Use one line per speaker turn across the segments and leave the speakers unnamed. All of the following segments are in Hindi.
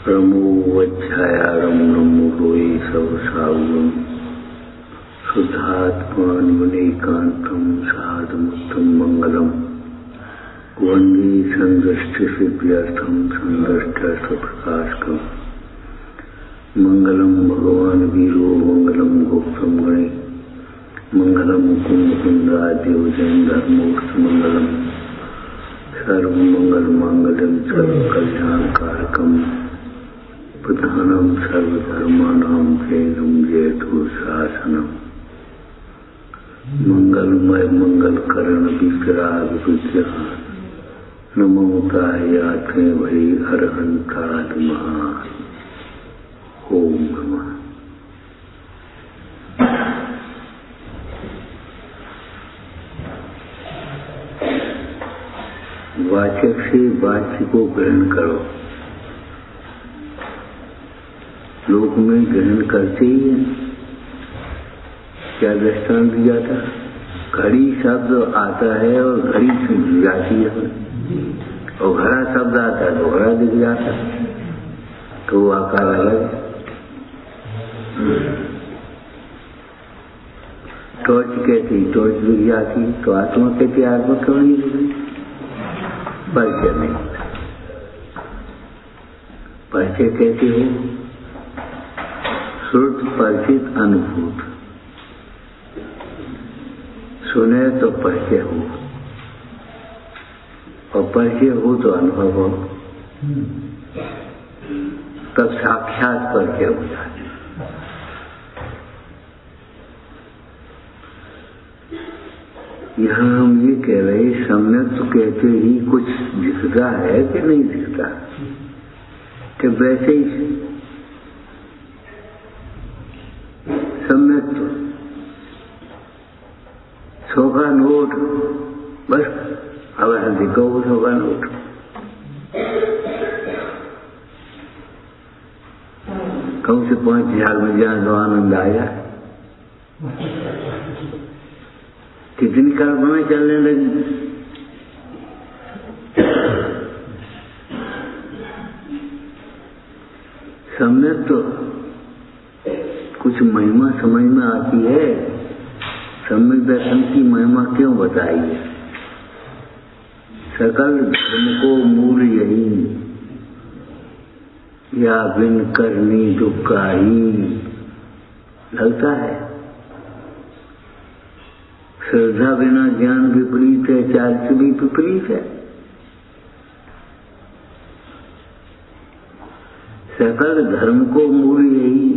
प्रमोवच्छायारं नमोलोये सवसावं शुद्धात्मान्मनेकान्तं साधुमुक्तं मङ्गलम् वन्दे सन्दृष्टिसिद्ध्यर्थं सन्दृष्टस्वप्रकाशकम् मङ्गलं भगवान् वीरो मङ्गलं गुप्तं गणे मङ्गलं कुन्दकुन्दाद्योजन धर्मोऽस्तमङ्गलम् सर्वमङ्गलमाङ्गल्यं सर्वकल्याणकारकं प्रधानं सर्वधर्माणां केन्द्रं जयतु शासनम् मंगलमय मंगलकरण विकराग विग्रह नमो तायाथे भई अरहंताद महान। ओम नमः। वाचक से वाच्य को ग्रहण करो। लोक में ग्रहण करते ही है। क्या दृष्टांत दिया था? घड़ी शब्द आता है और घड़ी दिख जाती है, और घड़ा शब्द आता है तो घड़ा दिख जाता है, तो वो आकार अलग है। टॉर्च कहती टॉर्च दिख जाती, तो आत्मा कहती आत्मा क्यों नहीं दिखती? परिचय नहीं। परिचय कहती हो श्रुत परिचित अनुभूत। सुने तो परिचय हो, और परिचय हो तो अनुभव हो, तब साक्षात परिचय हो जाए। यहाँ हम ये कह रहे सम्यक तो कहते ही कुछ दिखता है कि नहीं दिखता, कि वैसे ही सम्यक तो 100 का नोट बस, अब दिखो 100 का नोट, कम से 5,000 में जाए तो आनंद आया। कितनी कल्पना चलने लगी। सम्यक तो कुछ महिमा समझ में आती है। सम्यक दर्शन की महिमा क्यों बताई है? सकल धर्म को मूल यही, या बिन करनी दुखकारी। लगता है श्रद्धा बिना ज्ञान विपरीत है, चारित्र भी विपरीत है। सकल धर्म को मूल यही,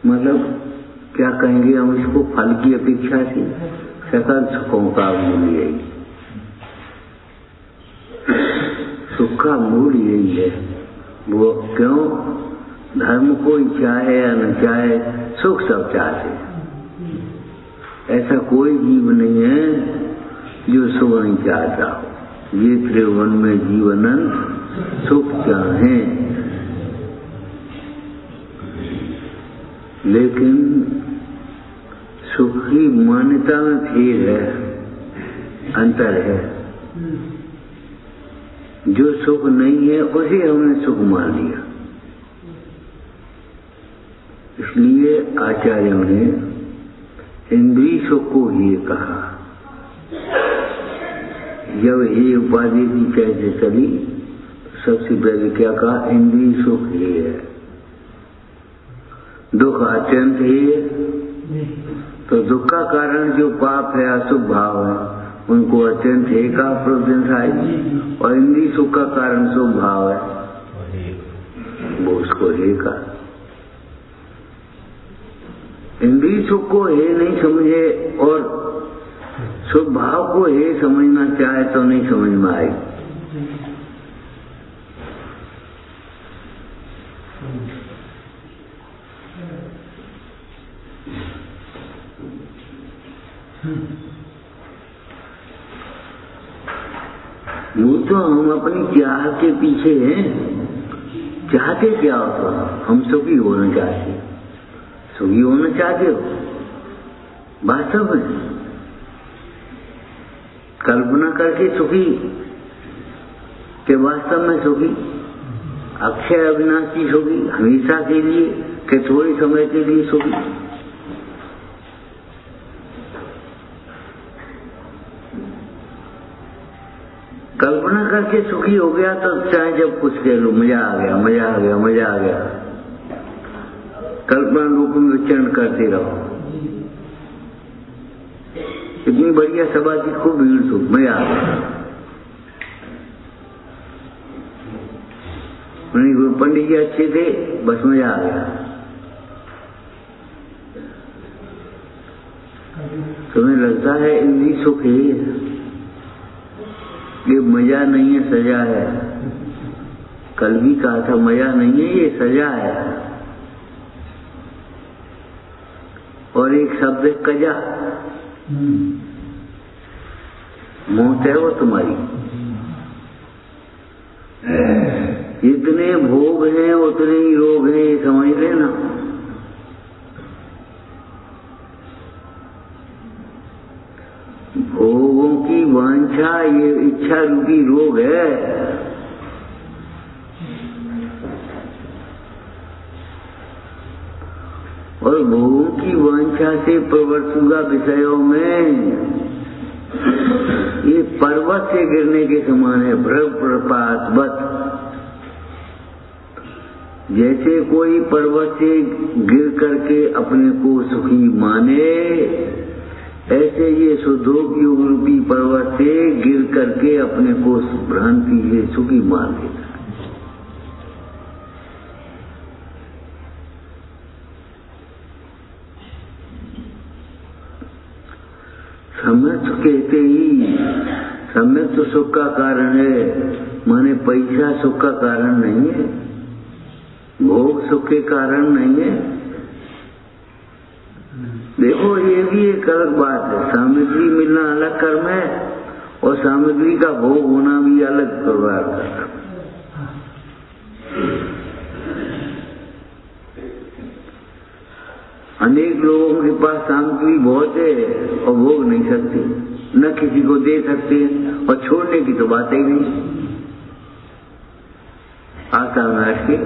मतलब क्या कहेंगे हम इसको? फल की अपेक्षा से सकल सुखों का मूल यही, सुख का मूल यही है। वो क्यों? धर्म कोई चाहे या न चाहे, सुख सब चाहते हैं। ऐसा कोई जीव नहीं है जो सुख नहीं चाहता हो। ये त्रिभुवन में जीवनंत सुख चाहे, लेकिन सुख की मान्यता में भेद है, अंतर है। जो सुख नहीं है उसे हमने सुख मान लिया। इसलिए आचार्यों ने इंद्रिय सुख को ही कहा। जब ये उपाधि की कैसे चली, सबसे पहले क्या कहा? इंद्रिय सुख ही है। दुख अत्यंत ही है, तो दुख का कारण जो पाप है, अशुभ भाव है, उनको अत्यंत है का प्रोविडेंस आएगी, और इंद्रिय सुख का कारण शुभ भाव है, वो उसको है का। इंद्रिय सुख को हे नहीं समझे और शुभ भाव को हे समझना चाहे तो नहीं समझ में आएगी। वो तो हम अपनी चाह के पीछे हैं। चाहते क्या हो? तो हम सुखी होना चाहते। सुखी होना चाहते हो वास्तव में? कल्पना करके सुखी के वास्तव में सुखी? अक्षय अविनाशी सुखी, हमेशा के लिए कि थोड़े समय के लिए सुखी? कल्पना करके सुखी हो गया तो चाहे जब कुछ कह लो, मजा आ गया, मजा आ गया, मजा आ गया। कल्पना रूप में विचरण करते रहो। इतनी बढ़िया सभा थी, खूब भीड़ थी, मजा आ गया। पंडित जी अच्छे थे, बस मजा आ गया। तुम्हें लगता है इंद्री सुख है, ये मजा नहीं है, सजा है। कल भी कहा था मजा नहीं है, ये सजा है। और एक शब्द कजा, मौत है वो तुम्हारी। जितने भोग हैं उतने ही रोग हैं, ये समझ लेना। भोगों की वांछा ये इच्छा रूपी रोग है। और भोगों की वांछा से प्रवर्तुगा विषयों में ये पर्वत से गिरने के समान है, प्रपातवत। जैसे कोई पर्वत से गिर करके अपने को सुखी माने, ऐसे ये सुधोग योग रूपी पर्वत से गिर करके अपने को भ्रांति से सुखी मान लेता। सम्यक कहते ही, सम्यक तो सुख का कारण है, माने पैसा सुख का कारण नहीं है, भोग सुख के कारण नहीं है। देखो ये भी एक अलग बात है, सामग्री मिलना अलग कर्म है और सामग्री का भोग होना भी अलग प्रकार का। अनेक लोगों के पास सामग्री बहुत है और भोग नहीं सकते, न किसी को दे सकते, और छोड़ने की तो बात ही नहीं। आशा नाश के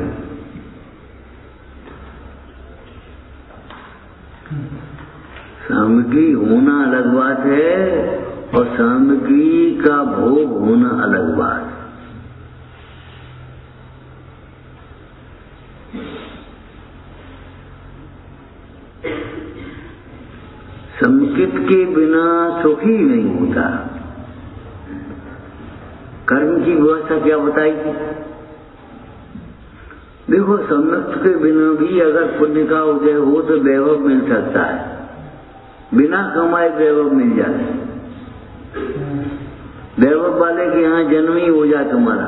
सामग्री होना अलग बात है और सामग्री का भोग होना अलग बात। संकित के बिना सुख ही नहीं होता। कर्म की व्यवस्था क्या बताई थी? देखो, संयुक्त के बिना भी अगर पुण्य का उदय हो तो वैभव मिल सकता है, बिना कमाए वैभव मिल जाए। वैभव वाले के यहाँ जन्म ही हो जाए तुम्हारा।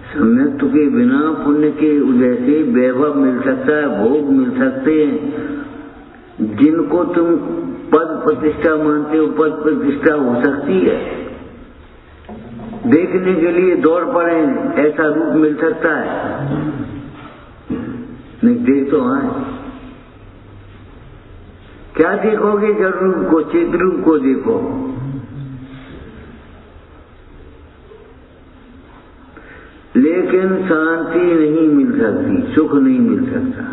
सम्यक्त के बिना पुण्य के उदय से वैभव मिल सकता है, भोग मिल सकते हैं। जिनको तुम पद प्रतिष्ठा मानते हो, पद प्रतिष्ठा हो सकती है। देखने के लिए दौड़ पड़े, ऐसा रूप मिल सकता है। नहीं देख तो आए, क्या देखोगे? जड़ रूप को, चेत रूप को देखो। लेकिन शांति नहीं मिल सकती, सुख नहीं मिल सकता।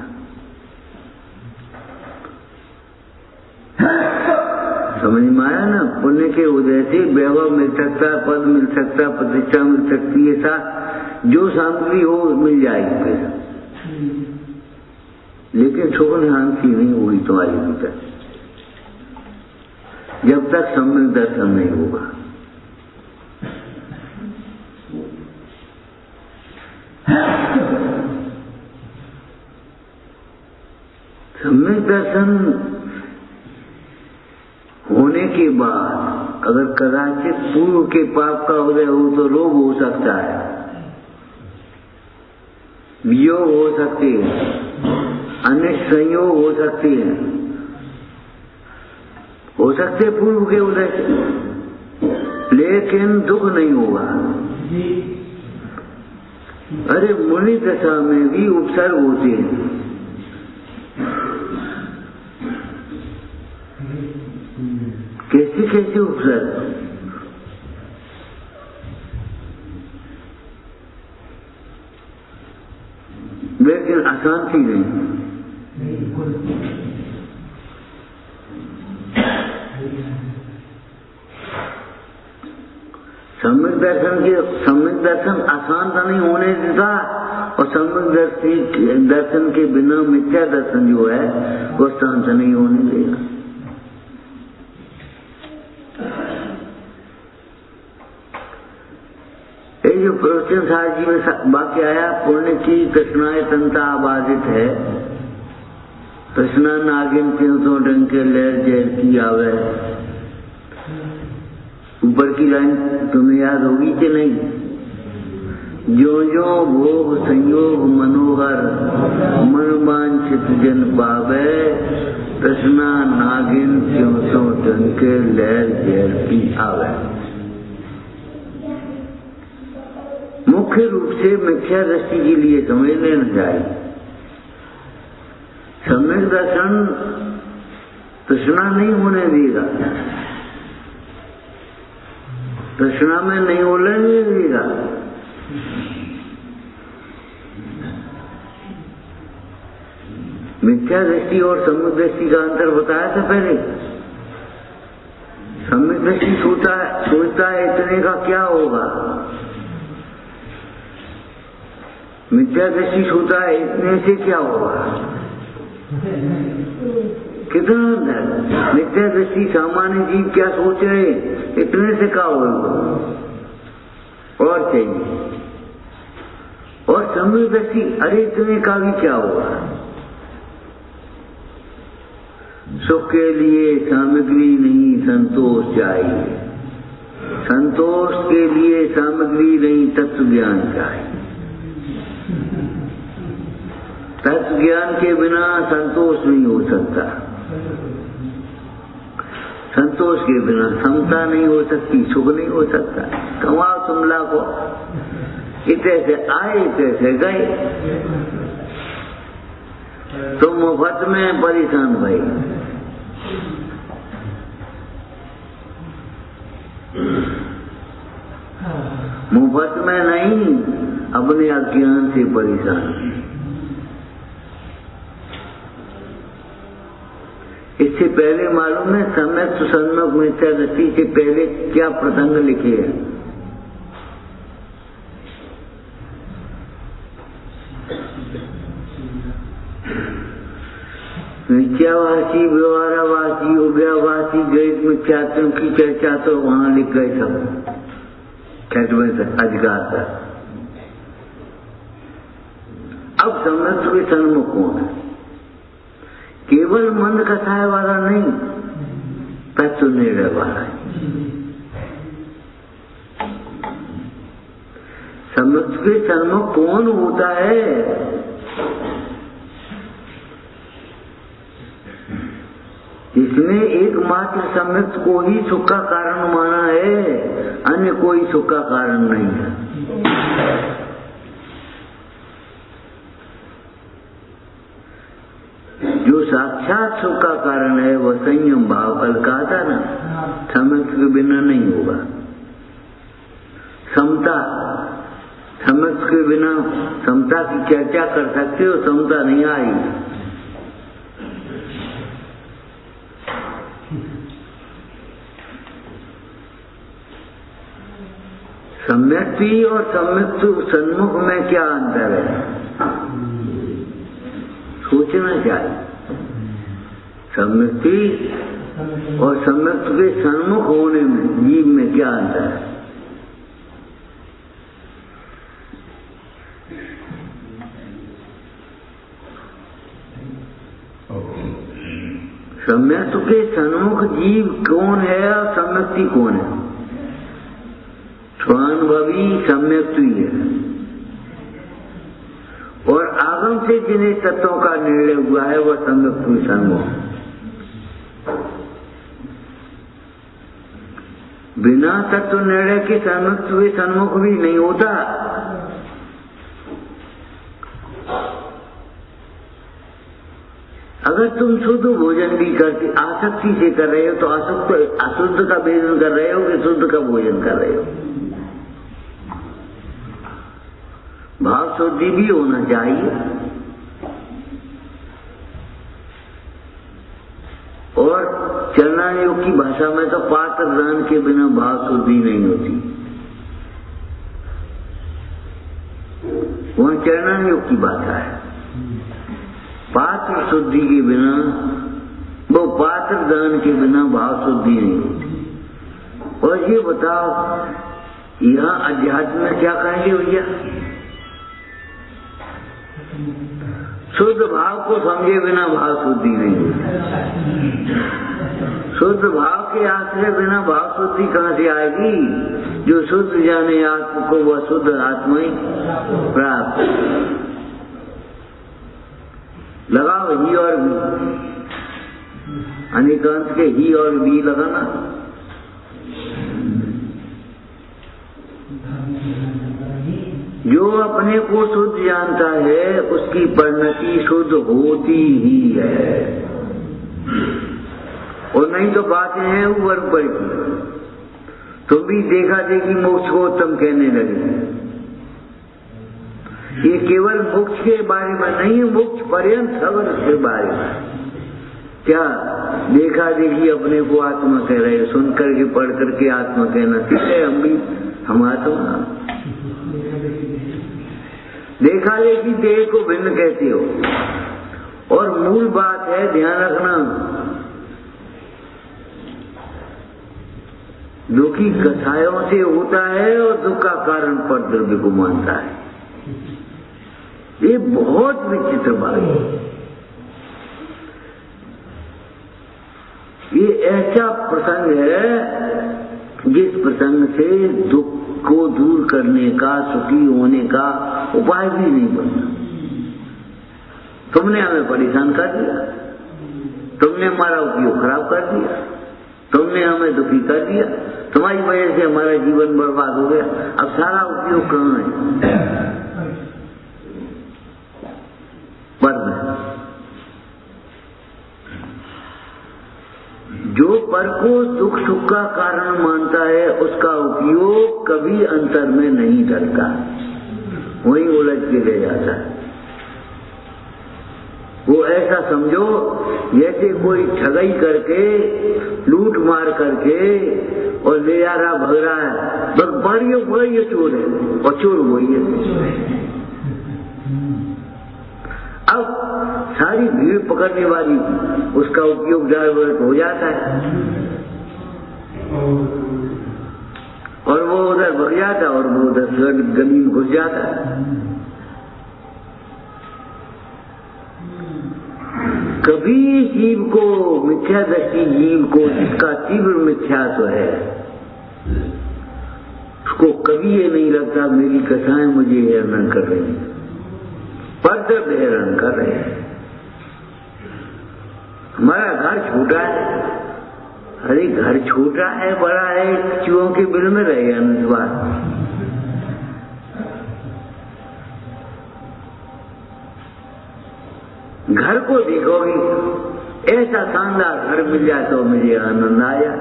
समझ में आया ना? पुण्य के उदय से वैभव मिल सकता, पद मिल सकता, प्रतिष्ठा मिल सकती है, सा जो सामग्री हो मिल जाएगी फिर। लेकिन सुख शांति नहीं हुई तुम्हारी भीतर जब तक सम्यक दर्शन नहीं होगा। सम्यक दर्शन होने के बाद अगर कदाचित पूर्व के पाप का उदय हो तो रोग हो सकता है, वियोग हो सकते हैं, अन्य संयोग हो सकते हैं, हो सकते पूर्व के उदय से, लेकिन दुख नहीं होगा। अरे मुनि दशा में भी उपसर्ग होते हैं। कैसे कैसे उपसर्ग? शांति नहीं। सम्यक दर्शन अशांत नहीं होने देता, और सम्यक दर्शन के बिना मिथ्या दर्शन जो है वो शांत नहीं होने देगा। ये जो प्रवचन साहब जी में वाक्य आया, पुण्य की कृष्णाय तंता आबादित है, कृष्णा नागिन क्यों तो डंके लहर जहर की आवे। ऊपर की लाइन तुम्हें याद होगी कि नहीं? जो जो भोग संयोग मनोहर, मन वांछित जन पावे, कृष्णा नागिन क्यों तो डंके लहर जहर की आवे। मुख्य रूप से मिथ्या दृष्टि के लिए समझ लेना चाहिए। सम्यक दर्शन तृष्णा नहीं होने देगा, तृष्णा में नहीं होने देगा। मिथ्या दृष्टि और सम्यक दृष्टि का अंतर बताया था पहले। सम्यक दृष्टि सोचता है इतने का क्या होगा, मिथ्या दृष्टि सोचता है इतने से क्या होगा। कितना अंतर। मिथ्या दृष्टि सामान्य जीव क्या सोच रहे, इतने से क्या होगा और चाहिए, और सम्यक दृष्टि अरे इतने का भी क्या होगा। सुख के लिए सामग्री नहीं संतोष चाहिए, संतोष के लिए सामग्री नहीं तत्व ज्ञान चाहिए। तत्व ज्ञान के बिना संतोष नहीं हो सकता, संतोष के बिना समता नहीं हो सकती, सुख नहीं हो सकता। कमाओ तुम लाखों, इतने से आए इतने से गए, तुम मुफ्त में परेशान भाई। मुफ्त में नहीं, अपने अज्ञान से परेशान। इससे पहले मालूम है सम्यक सुसम्यक मिथ्या दृष्टि से पहले क्या प्रसंग लिखे हैं? मिथ्यावासी, व्यवहारवासी, उभयावासी, गैर मिथ्यात्व की चर्चा तो वहां लिख गए सब छठवें अधिकार तक। अब सम्यक के सन्मुख कौन है? केवल मन कसाय वाला नहीं, तत्व निर्णय वाला है। सम्यक के सन्मुख कौन होता है? जिसने एकमात्र सम्यक को ही सुख का कारण माना है, अन्य कोई सुख का कारण नहीं है। जो साक्षात सुख का कारण है वह संयम भाव, कल कहा था ना, सम्यक के बिना नहीं होगा। समता, सम्यक के बिना समता की चर्चा कर सकते हो, समता नहीं आई। सम्यक्ति और सम्यक सन्मुख में क्या अंतर है? सोचना चाहिए। सम्यक्ति और सम्यक के सन्मुख होने में जीव में क्या अंतर है? सम्यक के सन्मुख जीव कौन है और सम्यक्ति कौन है? स्वानुभवी सम्यक्ति है, और आगम से जिन्हें तत्वों का निर्णय हुआ है वह सम्यक्ति सन्मुख। बिना तत्व निर्णय के सम्यक्ति सन्मुख भी नहीं होता। अगर तुम शुद्ध भोजन भी करते आसक्ति से कर रहे हो तो अशुद्ध का भोजन कर रहे हो कि शुद्ध का भोजन कर रहे हो? भाव शुद्धि भी होना चाहिए। और चरणान योग की भाषा में तो पात्र दान के बिना भाव शुद्धि नहीं होती। वह चरणान योग की भाषा है। पात्र शुद्धि के बिना, वो पात्र दान के बिना भाव शुद्धि नहीं होती। और ये बताओ यहाँ अध्यात्म में क्या कहेंगे भैया? शुद्ध भाव को समझे बिना भाव शुद्धि नहीं होती। शुद्ध भाव के आश्रय बिना भाव शुद्धि कहाँ से आएगी? जो शुद्ध जाने आत्मा को वह शुद्ध आत्मा ही प्राप्त। लगाओ ही और भी, अनेकांश के ही और भी लगाना। जो अपने को शुद्ध जानता है उसकी परिणति शुद्ध होती ही है। और नहीं तो बातें हैं ऊपर ऊपर की। तुम भी देखा देखी मोक्ष को तुम कहने लगे। ये केवल मोक्ष के बारे में नहीं है, मोक्ष पर्यंत सबर के बारे में। क्या देखा देखी अपने को आत्मा कह रहे, सुन करके पढ़ करके आत्मा कहना ठीक है, हम भी हम आत्मा। देखा देखी देह को भिन्न कहते हो। और मूल बात है, ध्यान रखना, दुखी कसायों से होता है और दुख का कारण पर द्रव्य को मानता है। ये बहुत विचित्र बात है। ये ऐसा प्रसंग है जिस प्रसंग से दुख को दूर करने का, सुखी होने का उपाय भी नहीं बनता। तुमने हमें परेशान कर दिया, तुमने हमारा उपयोग खराब कर दिया, तुमने हमें दुखी कर दिया, तुम्हारी वजह से हमारा जीवन बर्बाद हो गया। अब सारा उपयोग कहाँ है? पर जो पर को दुख सुख का कारण मानता है उसका उपयोग कभी अंतर में नहीं डरता, वहीं उलझ के ले जाता है। वो ऐसा समझो जैसे कोई ठगाई करके, लूट मार करके और ले जा रहा, भग रहा है, बस बड़ी चोर है और चोर वही है। अब सारी भीड़ पकड़ने वाली उसका उपयोग डाइवर्ट हो जाता है और वो उधर भग जाता है और वो उधर गली में घुस जाता है। कभी जीव को, मिथ्या दृष्टि जीव को, जिसका तीव्र मिथ्यात्व है, उसको कभी ये नहीं लगता मेरी कथाएं मुझे हैरान कर रही हैं, पर हैरान कर रहे हैं। हमारा घर छोटा है, अरे घर छोटा है बड़ा है, चूहों के बिल में रहे अनुसार। घर को देखोगी, ऐसा शानदार घर मिल जाए तो मुझे आनंद आया,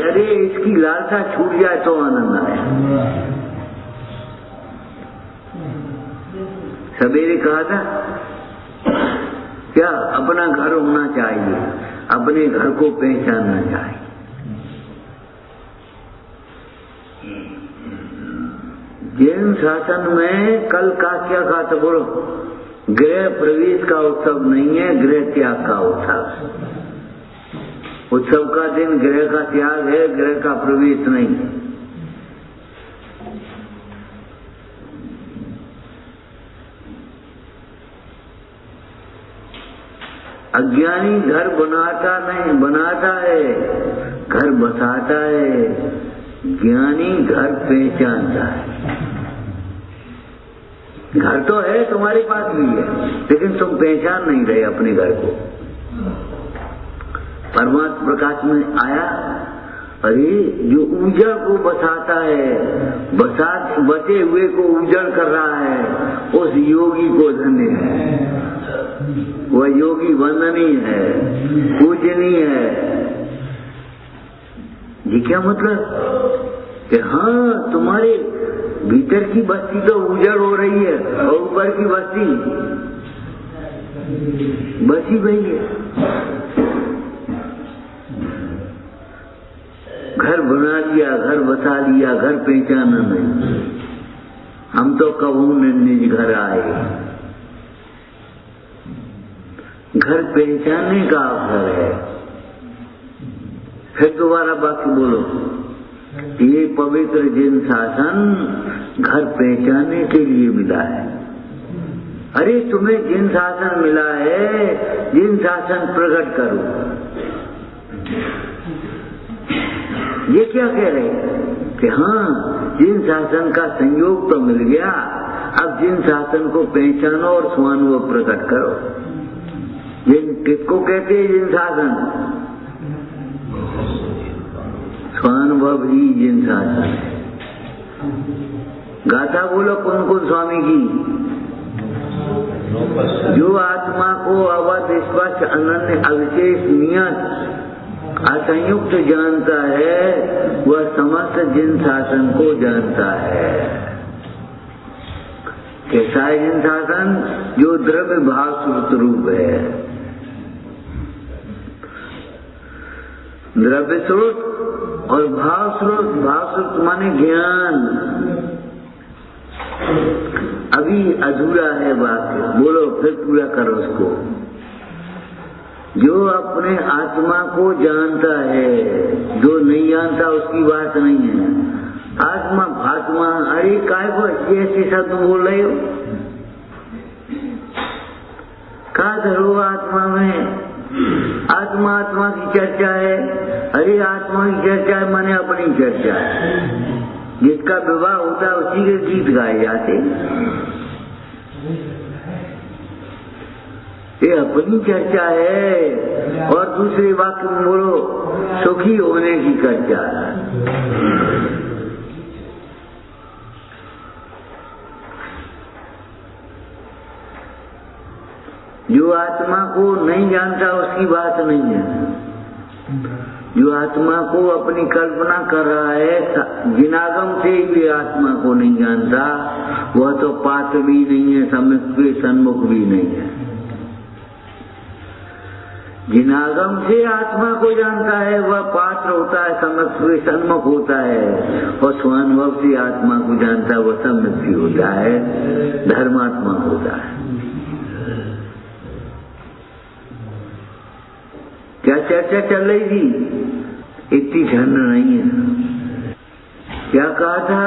अरे इसकी लालसा छूट जाए तो आनंद आया। सवेरे कहा था क्या अपना घर होना चाहिए, अपने घर को पहचानना चाहिए। जैन शासन में कल का क्या कहा था बोलो? गृह प्रवेश का उत्सव नहीं है, गृह त्याग का उत्सव। उत्सव का दिन गृह का त्याग है, गृह का प्रवेश नहीं है। अज्ञानी घर बनाता नहीं, बनाता है, घर बसाता है। ज्ञानी घर पहचानता है। घर तो है, तुम्हारे पास भी है, लेकिन तुम पहचान नहीं रहे अपने घर को। परमात्मा प्रकाश में आया, अरे जो उजड़ को बसाता है, बचे हुए को उजड़ कर रहा है, उस योगी को धन्य है। वह योगी वंदनीय है, पूजनीय है। ये क्या मतलब कि हाँ तुम्हारे भीतर की बस्ती तो उजड़ हो रही है और ऊपर की बस्ती बसी गई है। घर बना लिया, घर बसा लिया, घर पहचाना नहीं। हम तो कबू निज घर आए। घर पहचानने का अवसर है। फिर दोबारा वाक्य बोलो। ये पवित्र जिन शासन घर पहचानने के लिए मिला है। अरे तुम्हें जिन शासन मिला है, जिन शासन प्रकट करो। ये क्या कह रहे कि हाँ जिन शासन का संयोग तो मिल गया, अब जिन शासन को पहचानो और स्वानुभव प्रकट करो। जिन किसको कहते हैं जिन शासन? स्वानुभव ही जिन शासन है। गाथा बोलो कौन कौन स्वामी की? जो आत्मा को अवध स्पष्ट अनन्य अविशेष नियत असंयुक्त जानता है, वह समस्त जिन शासन को जानता है। कैसा है जिन शासन? जो द्रव्य भाव श्रुत रूप है। द्रव्य स्रोत और भाव स्रोत। भाव स्रोत माने ज्ञान। अभी अधूरा है वाक्य, बोलो फिर पूरा करो उसको। जो अपने आत्मा को जानता है, जो नहीं जानता उसकी बात नहीं है। आत्मा फात्मा, अरे काय को ऐसे शब्द बोल रहे हो? कहा धरो आत्मा में? आत्मा आत्मा की चर्चा है। अरे आत्मा की चर्चा है माने अपनी चर्चा है। जिसका विवाह होता है उसी के गीत गाए जाते। ये अपनी चर्चा है। और दूसरे वाक्य में बोलो सुखी होने की चर्चा। जो आत्मा को नहीं जानता उसकी बात नहीं है। जो आत्मा को अपनी कल्पना कर रहा है, जिनागम से भी आत्मा को नहीं जानता, वह तो पात्र भी नहीं है, सन्मुख भी नहीं है। जिनागम से आत्मा को जानता है वह पात्र होता है, सन्मुख होता है। और स्वानुभव से आत्मा को जानता है वह सम्मुख भी होता है, धर्मात्मा होता है। क्या चर्चा चल रही थी? इतनी ठंड नहीं है। क्या कहा था?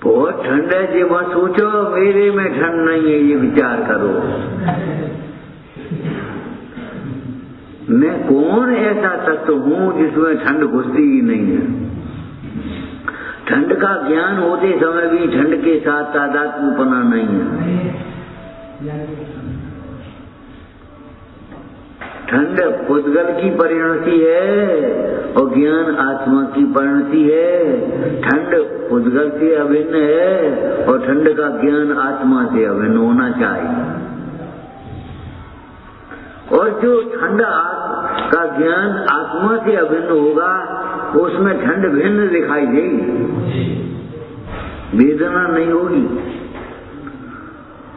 बहुत ठंड है। जी मत सोचो मेरे में ठंड नहीं है, ये विचार करो। मैं कौन ऐसा तत्व हूँ जिसमें ठंड घुसती ही नहीं है। ठंड का ज्ञान होते समय भी ठंड के साथ तादात्म्यपना नहीं है। ठंड पुद्गल की परिणति है और ज्ञान आत्मा की परिणति है। ठंड पुद्गल से अभिन्न है और ठंड का ज्ञान आत्मा से अभिन्न होना चाहिए। और जो ठंड का ज्ञान आत्मा से अभिन्न होगा उसमें ठंड भिन्न दिखाई देगी, वेदना नहीं होगी।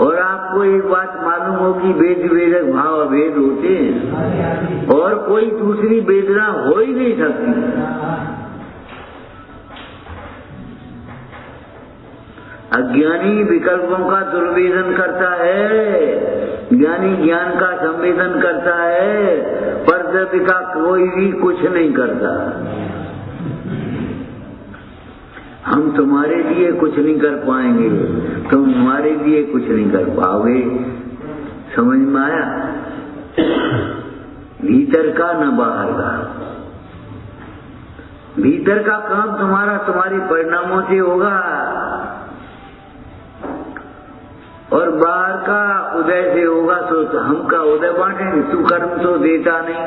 और आपको एक बात मालूम होगी, वेद वेदक भाव अभेद होते हैं और कोई दूसरी वेदना हो ही नहीं सकती। अज्ञानी विकल्पों का दुर्वेदन करता है, ज्ञानी ज्ञान का संवेदन करता है, पर द्रव्य का कोई भी कुछ नहीं करता। हम तुम्हारे लिए कुछ नहीं कर पाएंगे, तुम हमारे लिए कुछ नहीं कर पाओगे। समझ में आया? भीतर का न बाहर का। भीतर का काम तुम्हारा तुम्हारे परिणामों से होगा और बाहर का उदय से होगा। तो हम का उदय बांटेंगे। तू कर्म तो देता नहीं,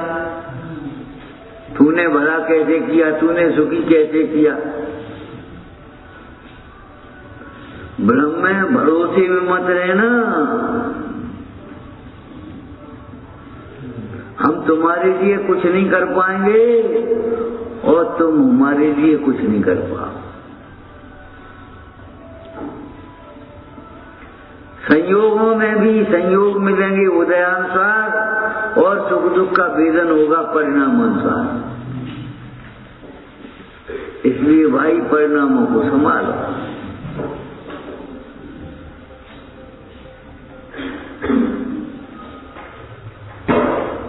तूने भला कैसे किया, तूने सुखी कैसे किया। ब्रह्म में भरोसे में मत रहना। हम तुम्हारे लिए कुछ नहीं कर पाएंगे और तुम हमारे लिए कुछ नहीं कर पाओ। संयोगों में भी संयोग मिलेंगे उदयानुसार और सुख दुख का वेदन होगा परिणाम अनुसार। इसलिए भाई परिणामों को संभालो।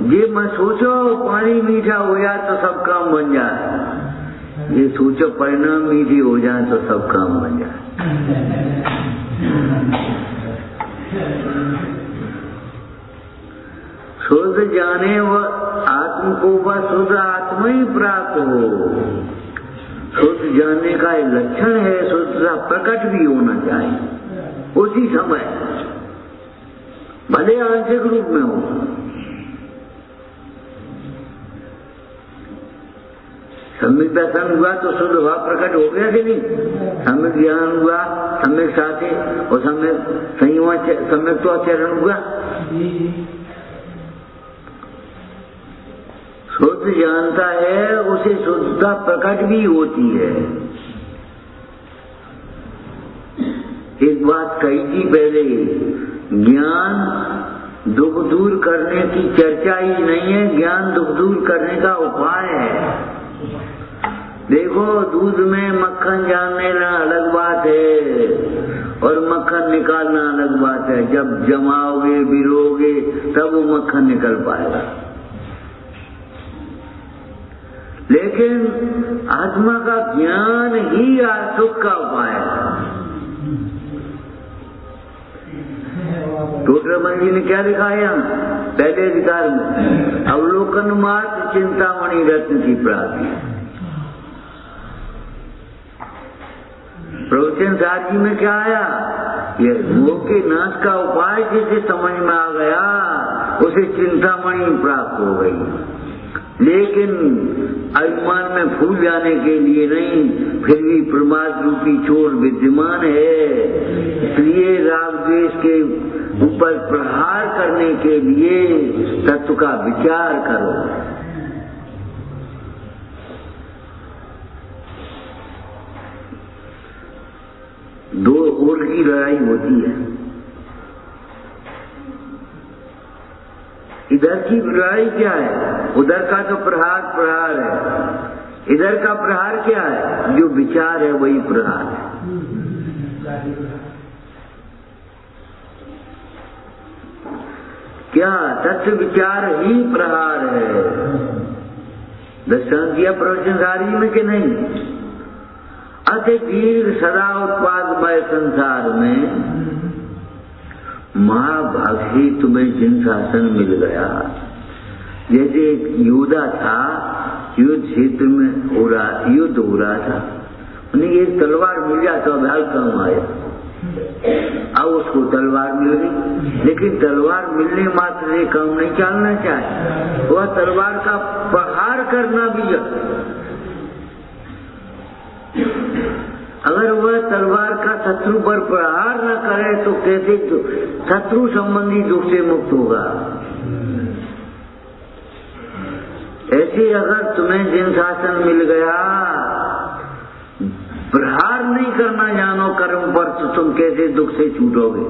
ये मत सोचो पानी मीठा हो जाए तो सब काम बन जाए, ये सोचो परिणाम मीठे हो जाए तो सब काम बन जाए। शुद्ध जाने व आत्म को व शुद्ध आत्मा ही प्राप्त हो। शुद्ध जानने का लक्षण है शुद्धता प्रकट भी होना चाहिए उसी समय, भले आंशिक रूप में हो। सम्यक दर्शन हुआ तो शुद्ध भाव प्रकट हो गया कि नहीं? सम्यक ज्ञान हुआ, सम्यक साथे और सम्यक संयम सम्यक तो आचरण हुआ। शुद्ध जानता है उसे शुद्धता प्रकट भी होती है। एक बात कही थी पहले, ज्ञान दुख दूर करने की चर्चा ही नहीं है, ज्ञान दुख दूर करने का उपाय है। देखो दूध में मक्खन जानने ना अलग बात है और मक्खन निकालना अलग बात है। जब जमाओगे बिलोगे तब वो मक्खन निकल पाएगा। लेकिन आत्मा का ज्ञान ही सुख का उपाय है। टोटरमल जी ने क्या लिखा है यहाँ पहले अधिकार में? अवलोकन मात्र चिंतामणि रत्न की प्राप्ति। प्रवचन सार जी में क्या आया? ये मोह के नाश का उपाय जिसे समझ में आ गया उसे चिंतामणि प्राप्त हो गई। लेकिन अभिमान में फूल जाने के लिए नहीं, फिर भी प्रमाद रूपी चोर विद्यमान है। इसलिए राग द्वेष के ऊपर प्रहार करने के लिए तत्व का विचार करो। दो ओर की लड़ाई होती है। इधर की लड़ाई क्या है? उधर का तो प्रहार है। इधर का प्रहार क्या है? जो विचार है वही प्रहार है। क्या तत्व विचार ही प्रहार है? दर्शन दिया प्रवचनकारी में कि नहीं? अति दीर्घ सदा उत्पादमय संसार में महाभागी तुम्हें जिन शासन मिल गया। जैसे एक योद्धा था, युद्ध क्षेत्र में युद्ध हो रहा था, उन्हें एक तलवार मिल जाए तो अभ्याल काम आए। अब उसको तलवार मिल गई, लेकिन तलवार मिलने मात्र से काम नहीं चलना चाहिए, वह तलवार का प्रहार करना भी है। अगर वह तलवार का शत्रु पर प्रहार न करे तो कैसे शत्रु संबंधी दुख से मुक्त होगा? ऐसे अगर तुम्हें जिन शासन मिल गया, प्रहार नहीं करना जानो कर्म पर, तो तुम कैसे दुख से छूटोगे?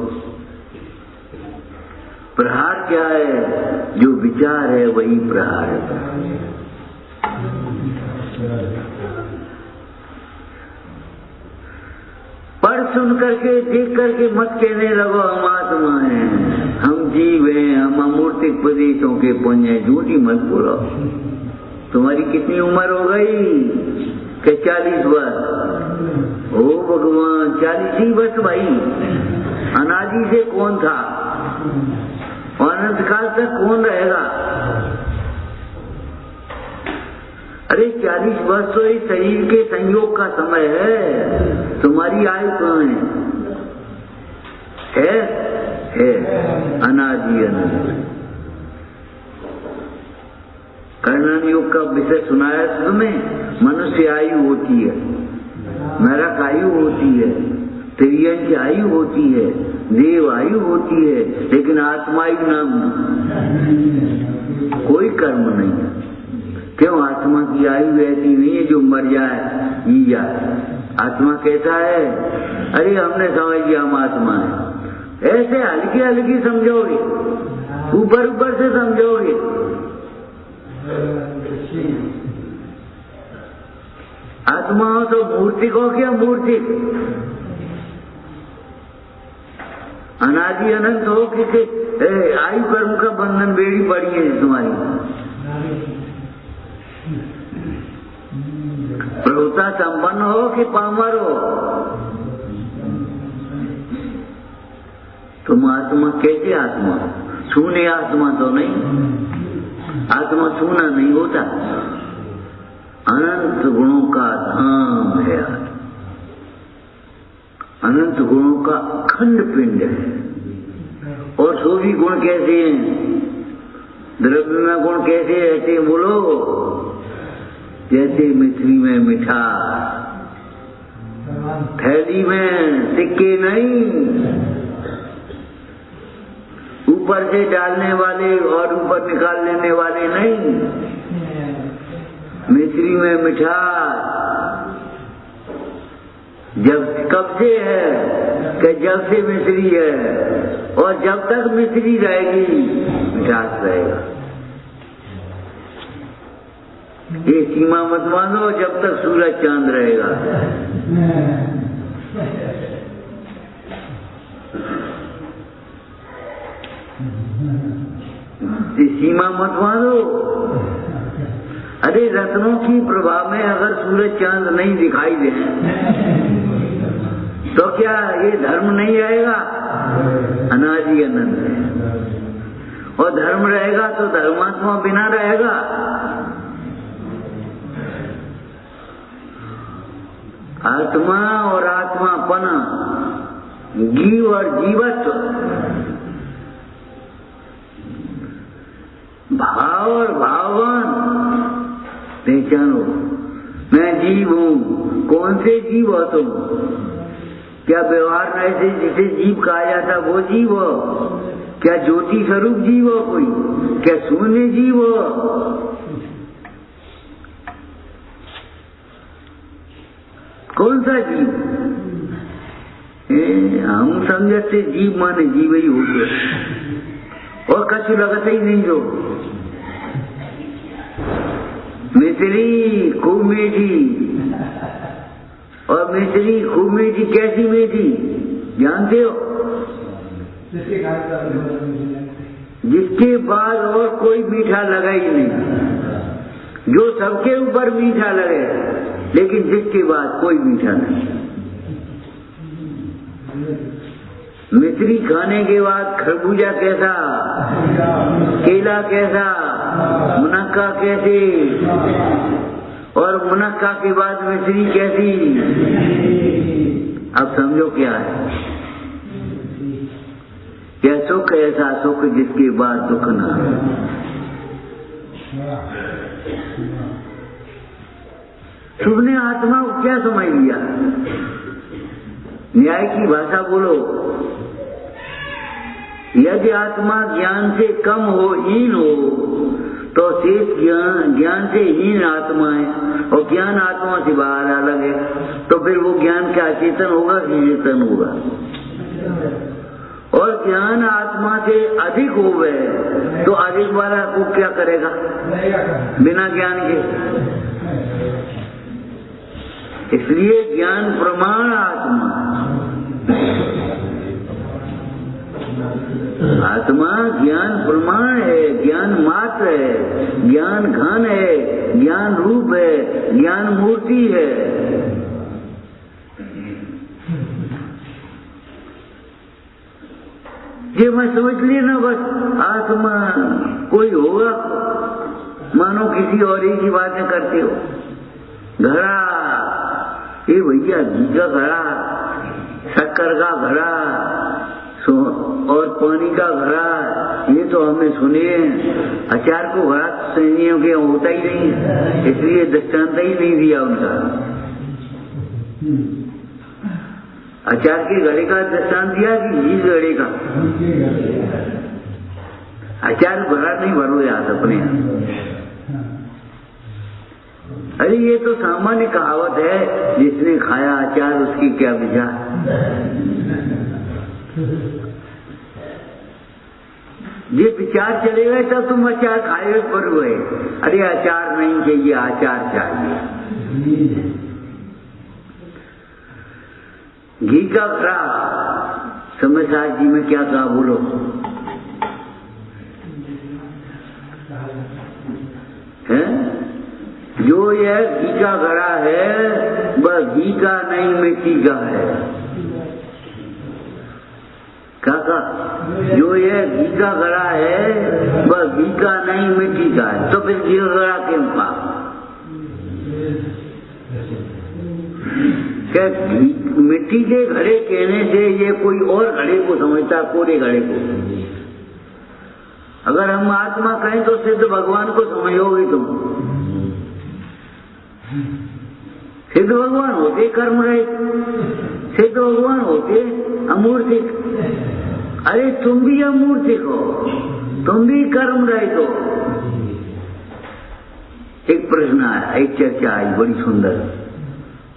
प्रहार क्या है? जो विचार है वही प्रहार है। पढ़ सुन करके देख करके मत कहने लगो हम आत्मा हैं, हम जीव हैं, हम अमूर्तिक प्रदेशों के पुण्य हैं। झूठी मत बोलो। तुम्हारी कितनी उम्र हो गई? क्या 40 वर्ष? ओ भगवान, 40 ही वर्ष भाई। अनादि से कौन था? अनंत काल तक कौन रहेगा? अरे 40 वर्ष तो इस शरीर के संयोग का समय है। तुम्हारी आयु कहाँ है? अनादि अनंत। कर्णन योग का विषय सुनाया तुम्हें। मनुष्य आयु होती है, नरक आयु होती है, तिर्यंच आयु होती है, देव आयु होती है, लेकिन आत्मायु नाम कोई कर्म नहीं है। क्यों? आत्मा की आयु ऐसी नहीं है जो मर जाए जी जाए। आत्मा कैसा है? अरे हमने समझ लिया हम आत्मा है, ऐसे हल्की हल्की समझोगे, ऊपर ऊपर से समझोगे। आत्मा हो तो मूर्तिक हो क्या? मूर्तिक अनादि अनंत हो कि आयु कर्म का बंधन बेड़ी पड़ी है तुम्हारी। प्रभुता संपन्न हो कि पामर हो, तुम आत्मा कैसे आत्मा हो? शून्य आत्मा तो नहीं, आत्मा शून्य नहीं होता। अनंत गुणों का धाम है, अनंत गुणों का खंड पिंड है। और सो भी गुण कैसे हैं? द्रव्य में गुण कैसे रहते बोलो? जैसे मिश्री में मिठास, थैली में सिक्के नहीं, ऊपर से डालने वाले और ऊपर निकाल लेने वाले नहीं। मिश्री में मिठास जब कब से है कि जब से मिश्री है, और जब तक मिश्री रहेगी मिठास रहेगा। ये सीमा मत मानो जब तक सूरज चांद रहेगा। ये सीमा मत मानो। अरे रत्नों की प्रभा में अगर सूरज चांद नहीं दिखाई दे तो क्या ये धर्म नहीं रहेगा? अनादि अनंत है। और धर्म रहेगा तो धर्मात्मा बिना रहेगा। आत्मा और आत्मापना, जीव और जीवत्व, भाव और भाववान पहचानो। मैं जीव हूँ। कौन से जीव हो तुम? क्या व्यवहार में ऐसे जिसे जीव कहा जाता वो जीव हो? क्या ज्योति स्वरूप जीव हो कोई? क्या शून्य जीव हो? कौन सा जीव? हम समझते जीव माने जीव ही हो गया और कछु लगता ही नहीं। जो मिश्री खूब मीठी, और मिश्री खूब मीठी कैसी मीठी जानते हो? जिसके बाद और कोई मीठा लगा ही नहीं। जो सबके ऊपर मीठा लगे, लेकिन जिसके बाद कोई मीठा नहीं। मिश्री खाने के बाद खरबूजा कैसा, केला कैसा, मुनक्का कैसे, और मुनक्का के बाद मिश्री कैसी। अब समझो क्या है? क्या सुख ऐसा सुख जिसके बाद दुख ना। तुमने आत्मा को क्या समझ लिया? न्याय की भाषा बोलो। यदि आत्मा ज्ञान से कम हो, हीन हो, तो शेष ज्ञान से हीन आत्मा है, और ज्ञान आत्मा से बाहर अलग है। तो फिर वो ज्ञान क्या चेतन होगा कि चेतन होगा? और ज्ञान आत्मा से अधिक हो गए तो अधिक वाला को क्या करेगा बिना ज्ञान के? इसलिए ज्ञान प्रमाण आत्मा, आत्मा ज्ञान प्रमाण है, ज्ञान मात्र है, ज्ञान घन है, ज्ञान रूप है, ज्ञान मूर्ति है। ये मैं समझ लिया ना, बस आत्मा कोई होगा, मानो किसी और ही की बातें करते हो। घड़ा, ये भैया घी का घड़ा, शक्कर का घड़ा और पानी का घड़ा, ये तो हमने सुने हैं। अचार को घड़ा सैनियों के होता ही नहीं है, इसलिए दृष्टांत ही नहीं दिया उनका। अचार के घड़े का दृष्टांत दिया कि घी घड़े का? अचार घड़ा नहीं भरो याद अपने। अरे ये तो सामान्य कहावत है, जिसने खाया अचार उसकी क्या विचार। ये विचार चलेगा तब तुम अचार खाए पर हुए। अरे अचार नहीं चाहिए, आचार चाहिए। घी का घड़ा समझदार जी में क्या कहा बोलो? है जो यह घी का घड़ा है वह घी का नहीं मिट्टी का है। क्या कहा? जो यह घी का घड़ा है वह घी का नहीं मिट्टी का है। तो फिर घी का घड़ा क्यों कहा? क्या मिट्टी के घड़े कहने से ये कोई और घड़े को समझता, कोरे घड़े को? अगर हम आत्मा कहें तो सिद्ध भगवान को समझोगे तुम। सिद्ध भगवान होते कर्म रहित, सिद्ध भगवान होते अमूर्तिक। अरे तुम भी अमूर्तिक हो, तुम भी कर्म रहित हो। एक प्रश्न आया, एक चर्चा आई बड़ी सुंदर,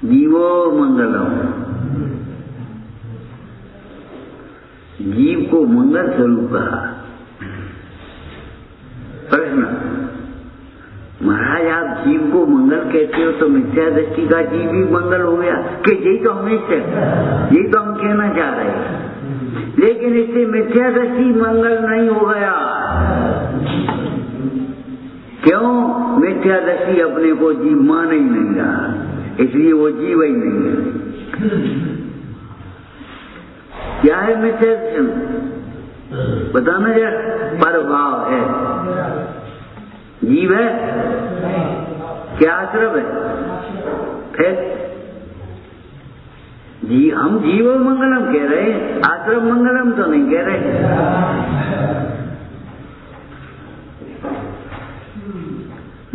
जीवो मंगलम। जीव को मंगल स्वरूप कहा। प्रश्न, महाराज आप जीव को मंगल कहते हो तो मिथ्या दृष्टि का जीव भी मंगल हो गया कि? यही तो हमेशा, यही तो हम कहना चाह रहे हैं। लेकिन इससे मिथ्या दृष्टि मंगल नहीं हो गया। क्यों? मिथ्या दृष्टि अपने को जीव मान ही नहीं रहा, इसलिए वो जीव ही नहीं है। क्या है मिथ्या दृष्टि? बताना यार। परभाव है, जीव है क्या? आश्रम है। फिर जी हम जीवो मंगलम कह रहे हैं, आश्रम मंगलम तो नहीं कह रहे।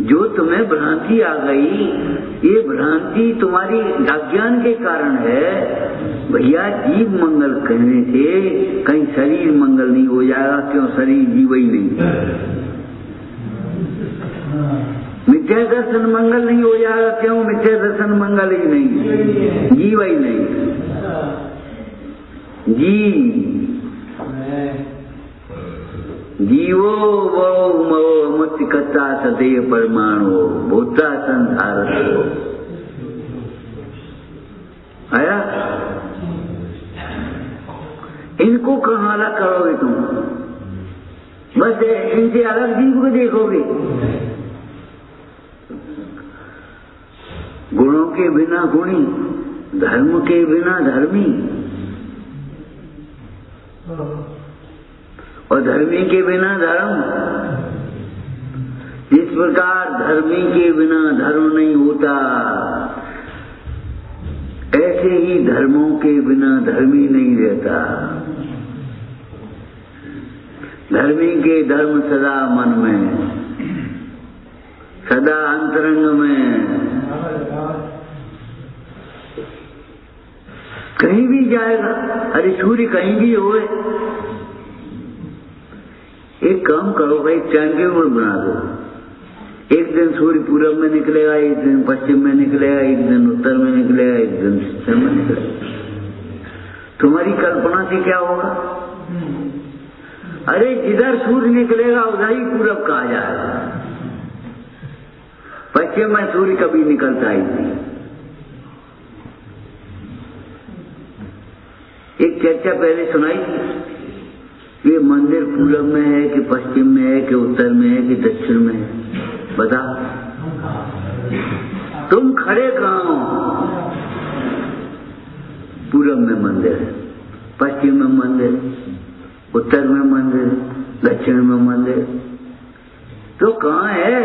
जो तुम्हें भ्रांति आ गई, ये भ्रांति तुम्हारी अज्ञान के कारण है। भैया जीव मंगल कहने से कहीं शरीर मंगल नहीं हो जाएगा। क्यों? शरीर जीव ही नहीं। मिथ्या दर्शन मंगल नहीं हो जाएगा। क्यों? मिथ्या दर्शन मंगल ही नहीं, जीव ही नहीं। जीवो वो मो मतिकता सदैव परमाणु भूता संसार आया। इनको कहाँ अलग करोगे तुम? बस इनसे अलग जीव को देखोगे। गुणों के बिना गुणी, धर्म के बिना धर्मी और धर्मी के बिना धर्म। जिस प्रकार धर्मी के बिना धर्म नहीं होता, ऐसे ही धर्मों के बिना धर्मी नहीं रहता। धर्मी के धर्म सदा मन में, सदा अंतरंग में, कहीं भी जाएगा। अरे सूर्य कहीं भी होए, एक काम करो भाई, टाइम टेबल बना दो। एक दिन सूर्य पूरब में निकलेगा, एक दिन पश्चिम में निकलेगा, एक दिन उत्तर में निकलेगा, एक दिन दक्षिण में निकलेगा। तुम्हारी कल्पना से क्या होगा? अरे जिधर सूर्य निकलेगा उधर ही पूरब कहा जाएगा। पश्चिम में सूर्य कभी निकलता ही नहीं। एक चर्चा पहले सुनाई थी, ये मंदिर पूरब में है कि पश्चिम में है कि उत्तर में है कि दक्षिण में है? बता, तुम खड़े कहाँ हो? पूरब में मंदिर है, पश्चिम में मंदिर, उत्तर में मंदिर, दक्षिण में मंदिर। तो कहाँ है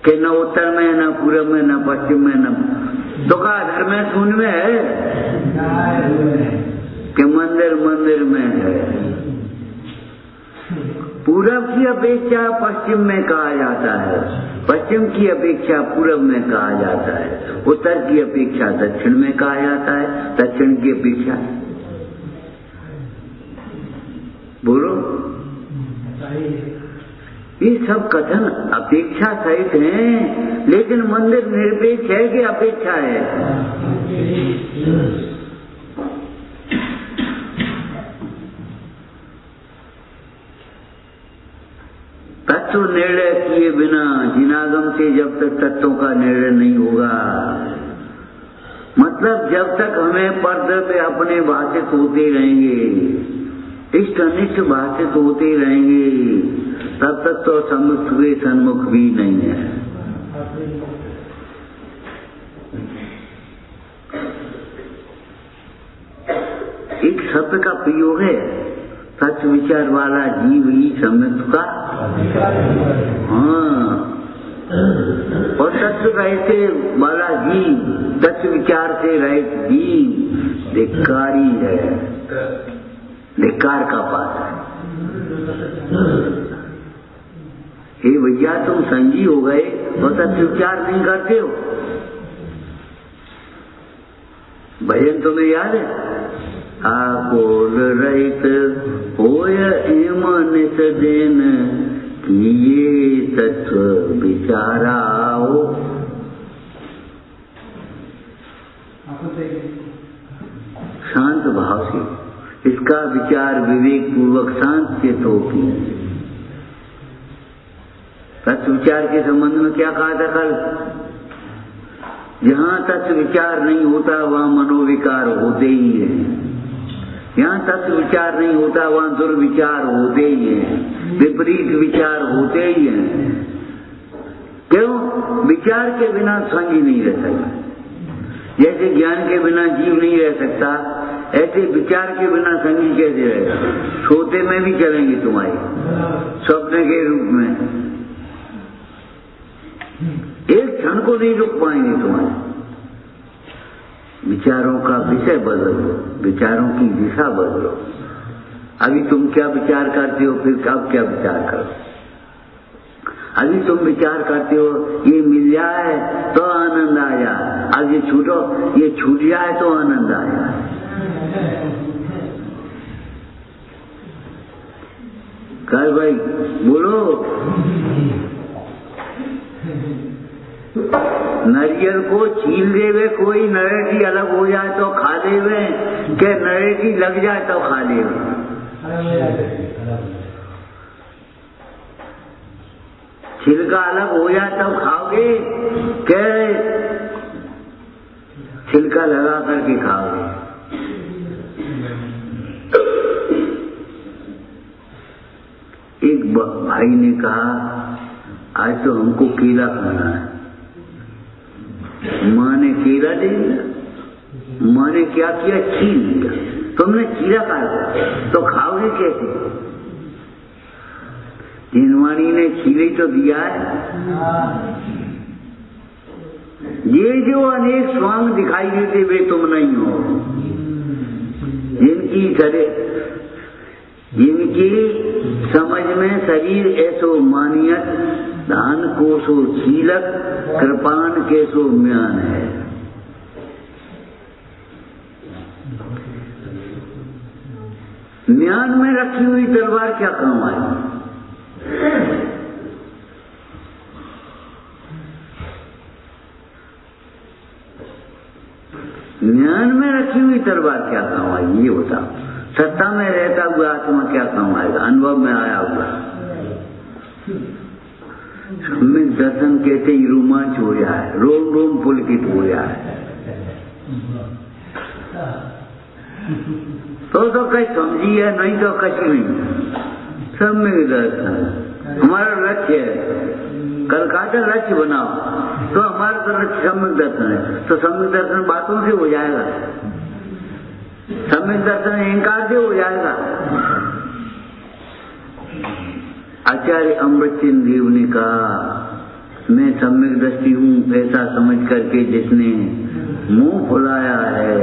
कि न उत्तर में, न पूरब में, न पश्चिम में, न तो कहा घर में शून्य में है कि मंदिर मंदिर में है। पूरब की अपेक्षा पश्चिम में कहा जाता है, पश्चिम की अपेक्षा पूरब में कहा जाता है, उत्तर की अपेक्षा दक्षिण में कहा जाता है, दक्षिण की अपेक्षा। बोलो, ये सब कथन अपेक्षा सहित हैं, लेकिन मंदिर निरपेक्ष है कि अपेक्षा है? तत्व निर्णय किए बिना जिनागम से जब तक तत्वों का निर्णय नहीं होगा, मतलब जब तक हमें पर्दे पे अपने भाषित होते रहेंगे, इष्ट अनिष्ट भाषित होते रहेंगे, तब तक तो समुख के सन्मुख भी नहीं है। एक शब्द का प्रयोग है, सच विचार वाला जीव ही सम्यक का। हाँ, और तत्व रहते वाला जीव, तत्व विचार से रहित जीव धिक्कारी है, धिक्कार का पात्र है। हे भैया, तुम संगी हो गए और तत्व विचार नहीं करते हो। भजन तुम्हें याद है? आकोल रहित होय एमन सदेन किए तत्व विचाराओ। शांत भाव से इसका विचार विवेक पूर्वक शांत चित्त हो की। तत्व विचार के संबंध में क्या कहा था कल? जहां तत्व विचार नहीं होता वहां मनोविकार होते ही है। यहाँ तत्व विचार नहीं होता वहां दुर्विचार होते ही हैं, विपरीत विचार होते ही हैं। क्यों? विचार के बिना संगी नहीं रह सकता। जैसे ज्ञान के बिना जीव नहीं रह सकता, ऐसे विचार के बिना संगी कैसे रहेगा? सोते में भी चलेंगे तुम्हारे, स्वप्न के रूप में एक क्षण को नहीं रुक पाएंगे तुम्हारे। विचारों का विषय बदलो, विचारों की दिशा बदलो। अभी तुम क्या विचार करते हो, फिर कब क्या विचार करो? अभी तुम विचार करते हो ये मिल जाए तो आनंद आया, अब ये छूटो, ये छूट जाए तो आनंद आया। कल भाई बोलो, नारियल को छील देवे कोई, नरेटी अलग हो जाए तो खा लेवे, के नरेटी लग जाए तो खा लेवे। छिलका अलग हो जाए तब खाओगे, के छिलका लगा करके खाओगे? एक भाई ने कहा आज तो हमको केला खाना है। माँ ने केला दे दिया। माँ ने क्या किया? छील दिया। तुमने छीला खाया तो खाओगे कैसे? जिनवाणी ने छीले तो दिया है। ये जो अनेक स्वांग दिखाई देते वे तुम नहीं हो। जिनकी समझ में शरीर ऐसो मानियत, धान को सो छीलक, कृपान के सो म्यान है। म्यान में रखी हुई तलवार क्या काम आई? म्यान में रखी हुई तलवार क्या काम आई? ये होता सत्ता में रहता हुआ आत्मा क्या काम आएगा? अनुभव में आया हुआ सम्यक दर्शन कहते ही रोमांच हो जाए, रोम रोम पुलकित हो जाए। तो कहीं समझी है, नहीं तो कहीं नहीं। सम्यक दर्शन हमारा लक्ष्य है। कल का लक्ष्य बनाओ तो हमारा तो लक्ष्य सम्यक दर्शन है। तो सम्यक दर्शन बातों से हो जाएगा, सम्यक दर्शन अहंकार से हो जाएगा। आचार्य अमृतचंद देव ने कहा मैं सम्यक दृष्टि हूँ ऐसा समझ करके जिसने मुंह फुलाया है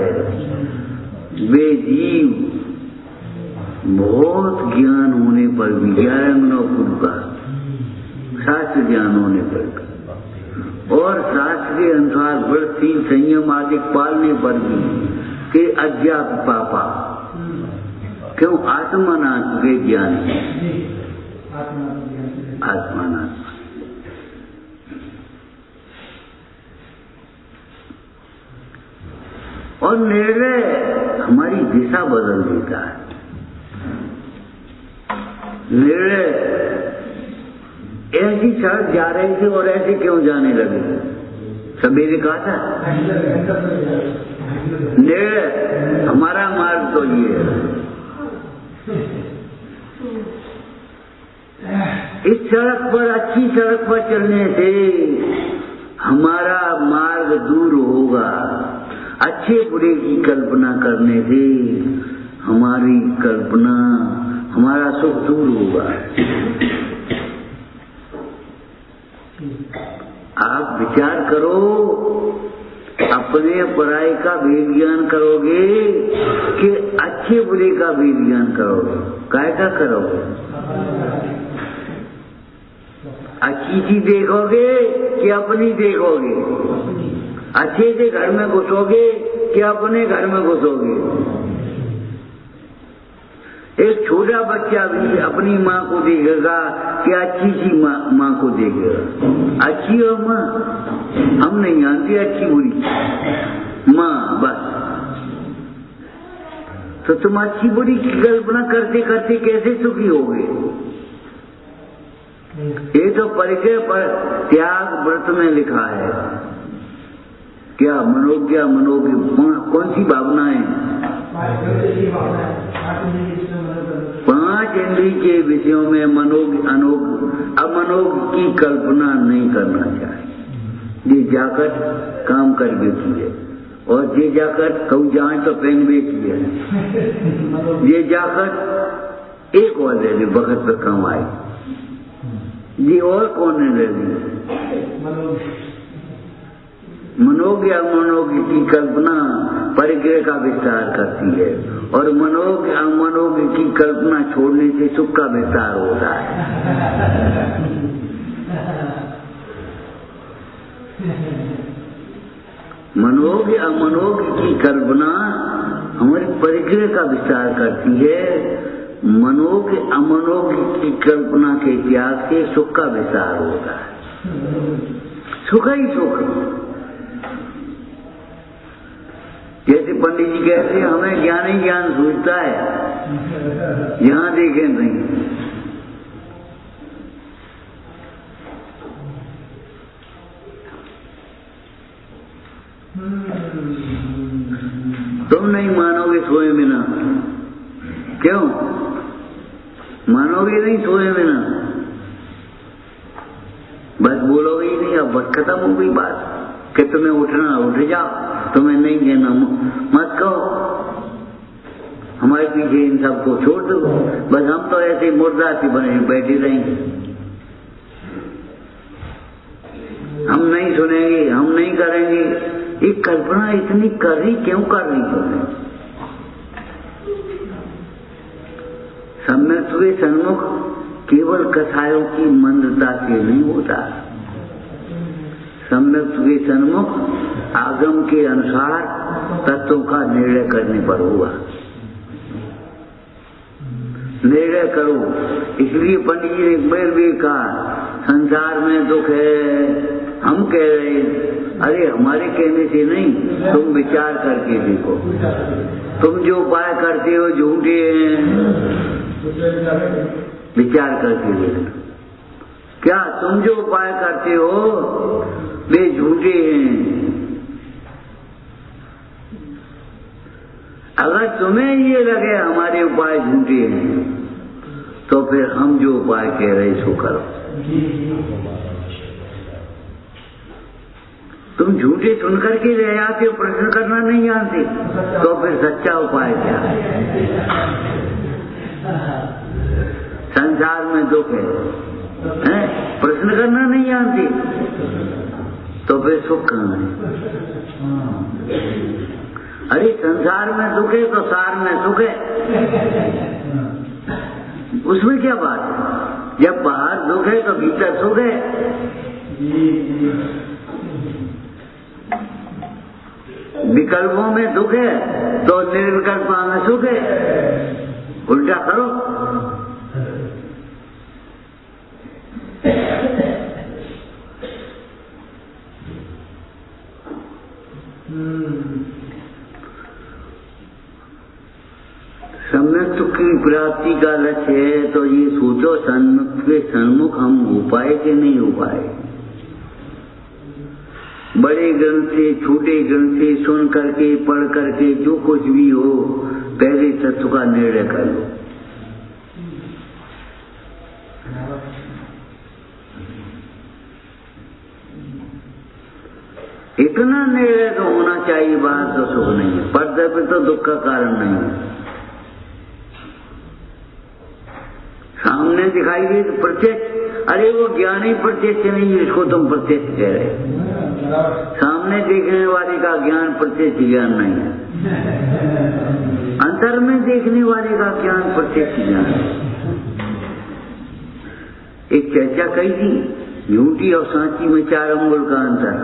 वे जीव बहुत ज्ञान होने पर भी, 11 का शास्त्र ज्ञान होने पर और शास्त्र के अनुसार वृत्ति संयम आदि पालने पर भी के अज्ञात पापा। क्यों? आत्मानात्म के ज्ञान, आत्मानात्म। और निर्णय हमारी दिशा बदल देता है। निर्णय ऐसी सड़क जा रही थी और ऐसे क्यों जाने लगे? सवेरे कहा था निर्णय हमारा मार्ग तो ये है। इस सड़क पर, अच्छी सड़क पर चलने से हमारा मार्ग दूर होगा। अच्छे बुरे की कल्पना करने से हमारी कल्पना, हमारा सुख दूर होगा। आप विचार करो, अपने पराई का भेद ज्ञान करोगे कि अच्छे बुरे का भेद ज्ञान करोगे? काय का करोगे? अच्छी चीज देखोगे कि अपनी देखोगे? अच्छे से घर में घुसोगे कि अपने घर में घुसोगे? एक छोटा बच्चा भी अपनी माँ को देखेगा कि अच्छी सी माँ को देखेगा। अच्छी हो माँ, हम नहीं जानते अच्छी बुरी माँ, बस। तो तुम अच्छी बुरी की कल्पना करते करते कैसे सुखी होगे? ये तो परिचय पर त्याग व्रत में लिखा है। क्या मनोज्ञा मनोज्ञ कौन सी भावनाएं? 5 इंद्रिय के विषयों में अमनोज्ञ की कल्पना नहीं करना चाहिए। ये जाकर काम कर बेची है, और ये जाकर कहूँ जाए तो पेन बेची है। ये जाकर एक और ले ली वक्त पर कमाई, ये और कौन ने ले ली? मनोज्ञ अमनोज्ञ की कल्पना परिग्रह का विस्तार करती है, और मनोज्ञ अमनोज्ञ की कल्पना छोड़ने से सुख का विस्तार होता है। मनोज्ञ अमनोज्ञ की कल्पना हमारी परिग्रह का विस्तार करती है। मनोज्ञ अमनोज्ञ की कल्पना के त्याग से सुख का विस्तार होता है। सुख ही सुख। जैसे पंडित जी कहते हैं हमें ज्ञान ही ज्ञान सूझता है, यहां देखें नहीं। तुम नहीं मानोगे सोए बिना। क्यों मानोगे नहीं सोए बिना? बस बोलोगे ही नहीं, अब बस खत्म हो गई बात कि तुम्हें उठना, उठ जाओ, तुम्हें नहीं देना मत कहो। हमारे पीछे इन सबको छोड़ दो, बस हम तो ऐसे मुर्दा से बने बैठे रहेंगे। हम नहीं सुनेंगे, हम नहीं करेंगे। ये कल्पना इतनी कर रही, क्यों कर रही तुमने? सम्यक के सन्मुख केवल कसायों की मंदता से नहीं होता। सम्यक के सन्मुख आगम के अनुसार तत्वों का निर्णय करने पर हुआ। निर्णय करो। इसलिए पंडित जी ने एक बार कहा संसार में दुख है। हम कह रहे, अरे हमारे कहने से नहीं, तुम विचार करके देखो। तुम जो उपाय करते हो झूठे हैं, विचार करके देखो। क्या तुम जो उपाय करते हो वे झूठे हैं? अगर तुम्हें ये लगे हमारे उपाय झूठे हैं, तो फिर हम जो उपाय कह रहे सो करो। तुम झूठे सुन करके रह जाते हो, प्रश्न करना नहीं जानते, तो फिर सच्चा उपाय क्या है? संसार में दुख है, प्रश्न करना नहीं जानते, तो फिर सुख कहाँ है? अरे संसार में दुख है तो सार में सुख है, उसमें क्या बात है? जब बाहर दुख है तो भीतर सुख है। विकल्पों में दुख है तो निर्विकल्प में सुख है। उल्टा करो। सम्यक सुख की प्राप्ति का लक्ष्य है तो ये सोचो सन्मुख के सन्मुख हम हो पाए कि नहीं हो पाए। बड़े ग्रंथ से छोटे ग्रंथ से सुन करके पढ़ करके जो कुछ भी हो पहले तत्व का निर्णय कर लो। इतना निर्णय तो होना चाहिए, बात तो सुख नहीं है, पर्दे पे तो दुख का कारण नहीं है। सामने दिखाई दे तो प्रत्यक्ष, अरे वो ज्ञानी प्रत्यक्ष नहीं, इसको तुम प्रत्यक्ष कह रहे। सामने देखने वाले का ज्ञान प्रत्यक्ष ज्ञान नहीं है, अंतर में देखने वाले का ज्ञान प्रत्यक्ष ज्ञान है। एक चर्चा कही थी, झूठी और सांची में 4 अंगुल का अंतर।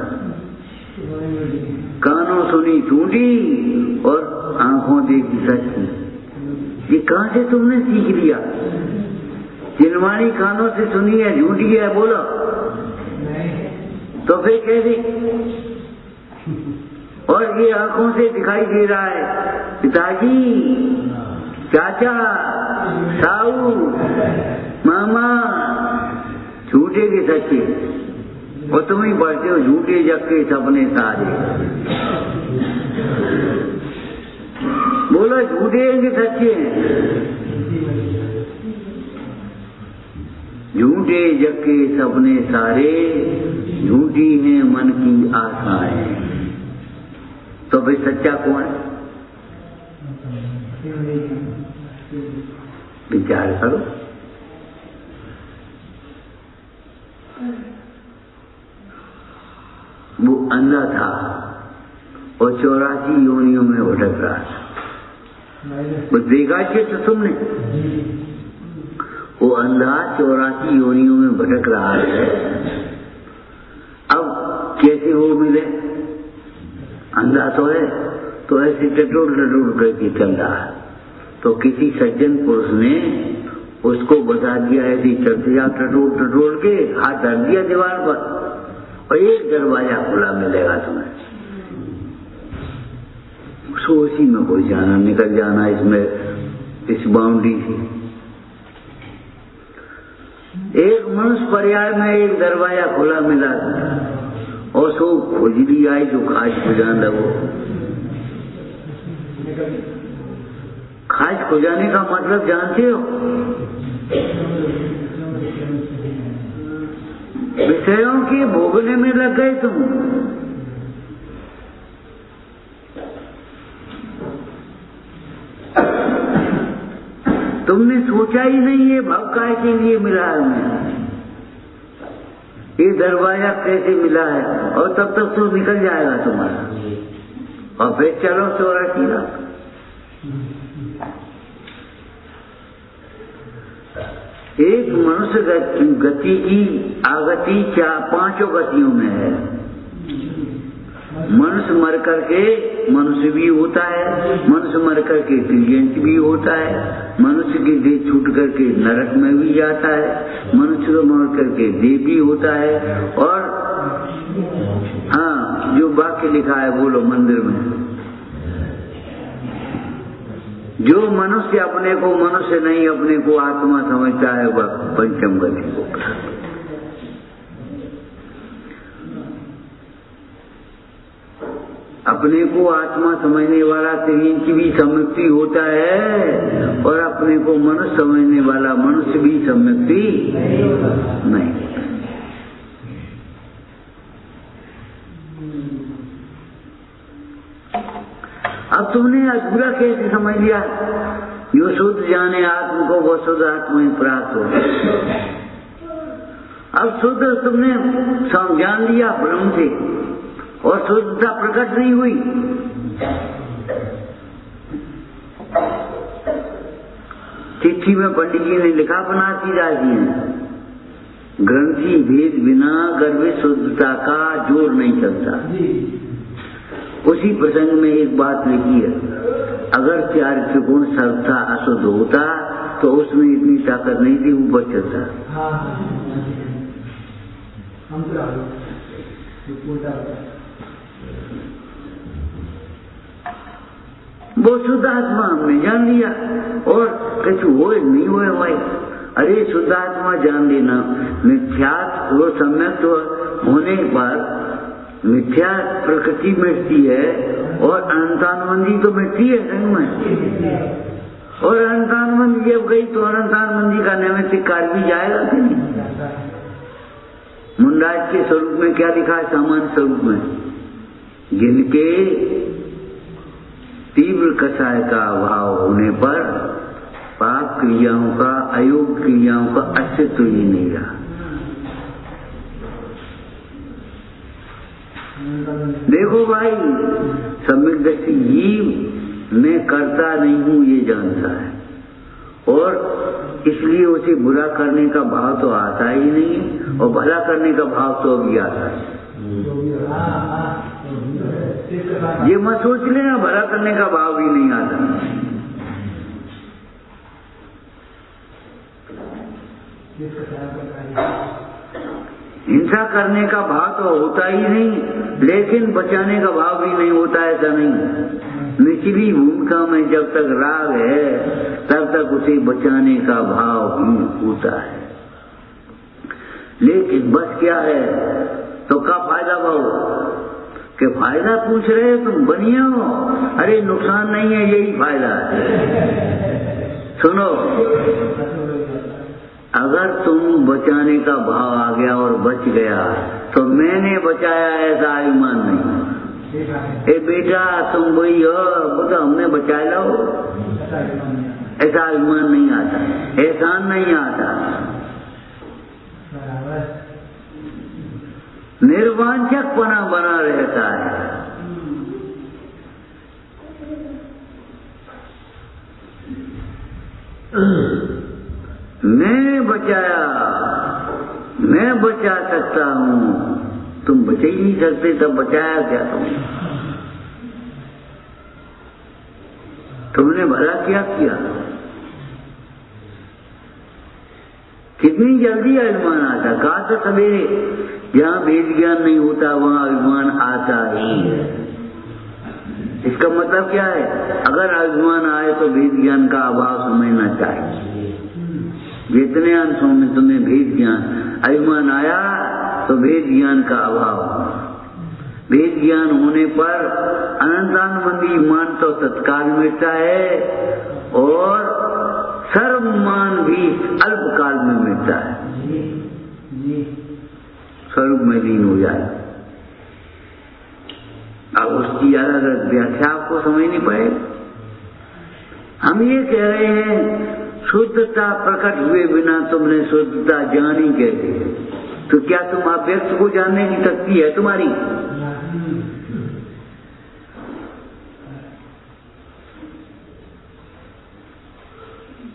कानों सुनी झूठी और आंखों देखी सच्ची। ये कहां से तुमने सीख लिया? जिनवाणी कानों से सुनी है झूठी है बोलो, तो फिर कह दे। और ये आंखों से दिखाई दे रहा है, पिताजी, चाचा, साऊ, मामा, झूठे के सच्चे। और तुम ही पढ़ते हो झूठे जग के सपने सारे। बोलो झूठे हैं कि सच्चे हैं? झूठे जग के सपने सारे, झूठी हैं मन की आशाएं। तो भाई सच्चा कौन है? विचार करो। वो अंधा था और 84 योनियों में भटक रहा था। वो देखा कि तो तुमने, वो अंधा 84 योनियों में भटक रहा है। अब कैसे वो मिले? अंधा तो है, तो ऐसे टटोल टटोल करके चल रहा है। तो किसी सज्जन पुरुष ने उसको बता दिया, ऐसे चलते जा टटोल टटोल के, हाथ धर दिया दीवार पर और एक दरवाजा खुला मिलेगा तुम्हें। उसी में कोई जाना, निकल जाना इसमें, इस बाउंड्री से। एक मनुष्य पर्याय में एक दरवाजा खुला मिला और सो खुजली आई जो खाज खुजान लगो। खाज खुजाने का मतलब जानते हो? विषयों के भोगने में लग गए तुम। तुमने सोचा ही नहीं ये भाव काय के लिए मिला है हमें, ये दरवाजा कैसे मिला है। और तब तक तो निकल जाएगा तुम्हारा। और फिर चलो 84 लाख। एक मनुष्य गति की आगति 5 गतियों में है। मनुष्य मर करके मनुष्य भी होता है, मनुष्य मर करके तिर्यंत भी होता है, मनुष्य की देह छूट करके नरक में भी जाता है, मनुष्य को मर करके देह भी होता है। और हाँ, जो वाक्य लिखा है बोलो मंदिर में, जो मनुष्य अपने को मनुष्य नहीं अपने को आत्मा समझता है वह पंचम गति को। अपने को आत्मा समझने वाला तिर्यंत भी सम्यक्ति होता है और अपने को मनुष्य समझने वाला मनुष्य भी सम्यक्ति नहीं। अब तुमने अधूरा कैसे समझ लिया? यो शुद्ध जाने आत्म को वो शुद्ध आत्मा ही प्राप्त हो। अब शुद्ध तुमने जान लिया ब्रह्म से और शुद्धता प्रकट नहीं हुई। चिट्ठी में पंडित जी ने लिखा बनाती राजी है, ग्रंथि भेद बिना गर्भ शुद्धता का जोर नहीं चलता। उसी प्रसंग में एक बात लिखी है, अगर 4 त्रिकोण सर्वथा अशुद्ध होता तो उसमें इतनी ताकत नहीं थी, ऊपर चलता। वो शुद्ध आत्मा हमने जान लिया और कैसे हो नहीं हुए भाई। अरे शुद्ध आत्मा जान लेना, मिथ्यात्व वो सम्यक होने पर मिथ्या प्रकृति मिटती है और अनंतानंदी तो मिटती है संग में। और अनंतानंदी जब गई तो अनंतानंदी का नैमित्तिक कार्य भी जाएगा कि नहीं। मुंडाज के स्वरूप में क्या दिखा है? सामान्य स्वरूप में जिनके तीव्र कषाय का अभाव होने पर पाप क्रियाओं का, अयोग्य क्रियाओं का अस्तित्व ही नहीं रहा। देखो भाई, सम्यक दृष्टि जीव मैं करता नहीं हूं ये जानता है, और इसलिए उसे बुरा करने का भाव तो आता ही नहीं, और भला करने का भाव तो अभी आता है। ये मत सोच लेना भला करने का भाव भी नहीं आता। हिंसा करने का भाव तो होता ही नहीं, लेकिन बचाने का भाव भी नहीं होता, ऐसा नहीं। निचली भूमिका में जब तक राग है तब तक उसे बचाने का भाव भी होता है। लेकिन बस क्या है तो का फायदा भाव कि फायदा पूछ रहे हो तुम, बनिए हो। अरे नुकसान नहीं है, यही फायदा है। सुनो, अगर तुम बचाने का भाव आ गया और बच गया तो मैंने बचाया ऐसा अभिमान नहीं। ए बेटा तुम वही हो, वो तो हमने बचा लो, ऐसा अभिमान नहीं आता, एहसान नहीं आता। निर्वांछकपना बना रहता है। मैं बचाया, मैं बचा सकता हूं, तुम बचा ही नहीं सकते, तब बचाया क्या तुमने भला क्या किया? कितनी जल्दी अभिमान आता। कहा तो सवेरे, जहां वेद ज्ञान नहीं होता वहां अभिमान आता ही है। इसका मतलब क्या है? अगर अभिमान आए तो वेद ज्ञान का अभाव समझना चाहिए। जितने अंशों में तुम्हें भेद ज्ञान अभिमान आया तो भेद ज्ञान का अभाव। भेद ज्ञान होने पर अनंतानंदी मान तो तत्काल मिटता है और सर्व मान भी अल्पकाल में मिटता है, स्वरूप में लीन हो जाए। अब उसकी अलग व्याख्या आपको समझ नहीं पाए। हम ये कह रहे हैं शुद्धता प्रकट हुए बिना तुमने शुद्धता जानी कैसे? तो क्या तुम अव्यक्त को जानने की शक्ति है तुम्हारी?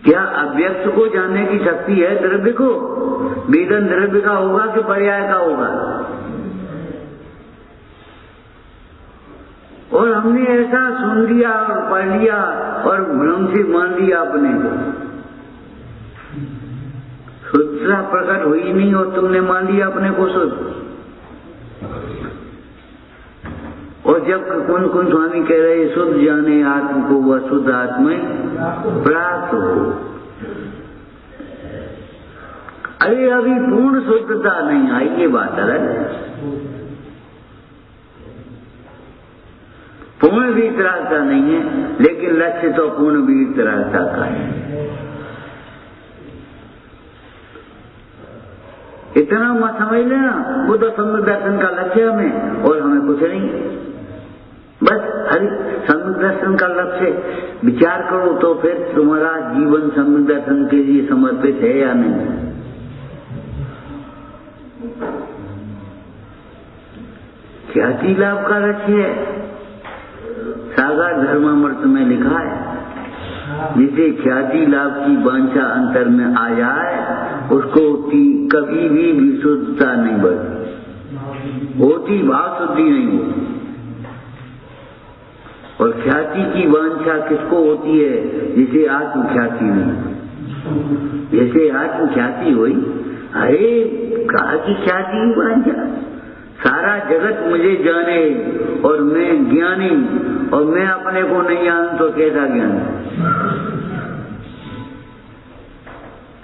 क्या अव्यक्त को जानने की शक्ति है द्रव्य को? वेदन द्रव्य का होगा कि पर्याय का होगा? और हमने ऐसा सुन लिया और पढ़ लिया और भ्रम से मान लिया अपने को। शुद्धता प्रकट हुई नहीं और तुमने मान लिया अपने को शुद्ध। और जब कौन स्वामी कह रहे शुद्ध जाने आत्म को वह शुद्ध आत्मा प्राप्त हो। अरे अभी पूर्ण शुद्धता नहीं आई, ये बात अलग है। पूर्ण वीतरागता नहीं है, लेकिन लक्ष्य तो पूर्ण वीतरागता का है। इतना मत समझ लेना, वो तो सम्यक दर्शन का लक्ष्य हमें, और हमें कुछ नहीं। बस हरि सम्यक दर्शन का लक्ष्य विचार करो तो फिर तुम्हारा जीवन सम्यक दर्शन के लिए समर्पित है या नहीं। ख्याति लाभ का लक्ष्य है। सागर धर्मामृत में लिखा है, जिसे ख्याति लाभ की वांछा अंतर में आ जाए उसको कभी भी विशुद्धता नहीं बढ़ती, होती भाव शुद्धि नहीं होती। और ख्याति की वांछा किसको होती है? जिसे आत्मख्याति नहीं। जैसे आत्मख्याति हुई, अरे कहा की ख्याति की वांछा, सारा जगत मुझे जाने और मैं ज्ञानी, और मैं अपने को नहीं जानूं तो कैसा ज्ञान?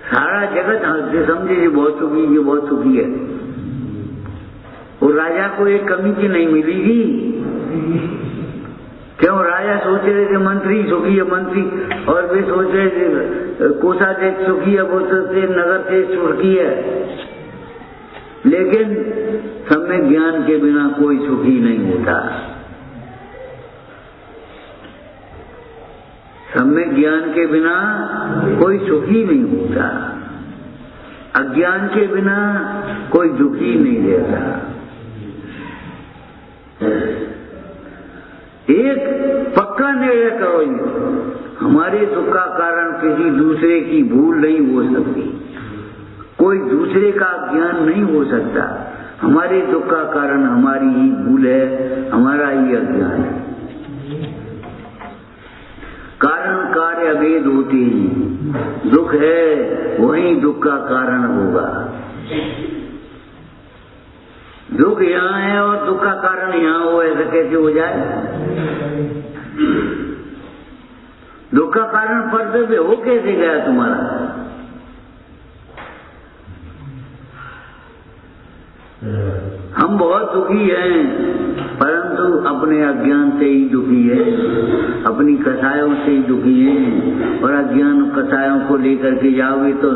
सारा जगत हंसते समझे ये बहुत सुखी, ये बहुत सुखी है। वो राजा को एक कमी की नहीं मिलेगी। क्यों? राजा सोच रहे थे मंत्री सुखी है, मंत्री और वे सोच रहे थे कोषाध्यक्ष सुखी है, वो सोचते नगर से सुखी है। लेकिन सम्यक ज्ञान के बिना कोई सुखी नहीं होता। सम्यक ज्ञान के बिना कोई सुखी नहीं होता। अज्ञान के बिना कोई दुखी नहीं रहता। एक पक्का निर्णय करो, हमारे दुख का कारण किसी दूसरे की भूल नहीं हो सकती, कोई दूसरे का ज्ञान नहीं हो सकता। हमारे दुख का कारण हमारी ही भूल है, हमारा ही अज्ञान है। कारण कार्य अभेद होते हैं, दुख है वही दुख का कारण होगा। दुख यहाँ है और दुख का कारण यहाँ हो, ऐसा कैसे हो जाए? दुख का कारण पर्दे पे हो कैसे गया तुम्हारा? हम बहुत दुखी हैं, परंतु अपने अज्ञान से ही दुखी है, अपनी कसायों से ही दुखी है। और अज्ञान कसायों को लेकर के जाओगे तो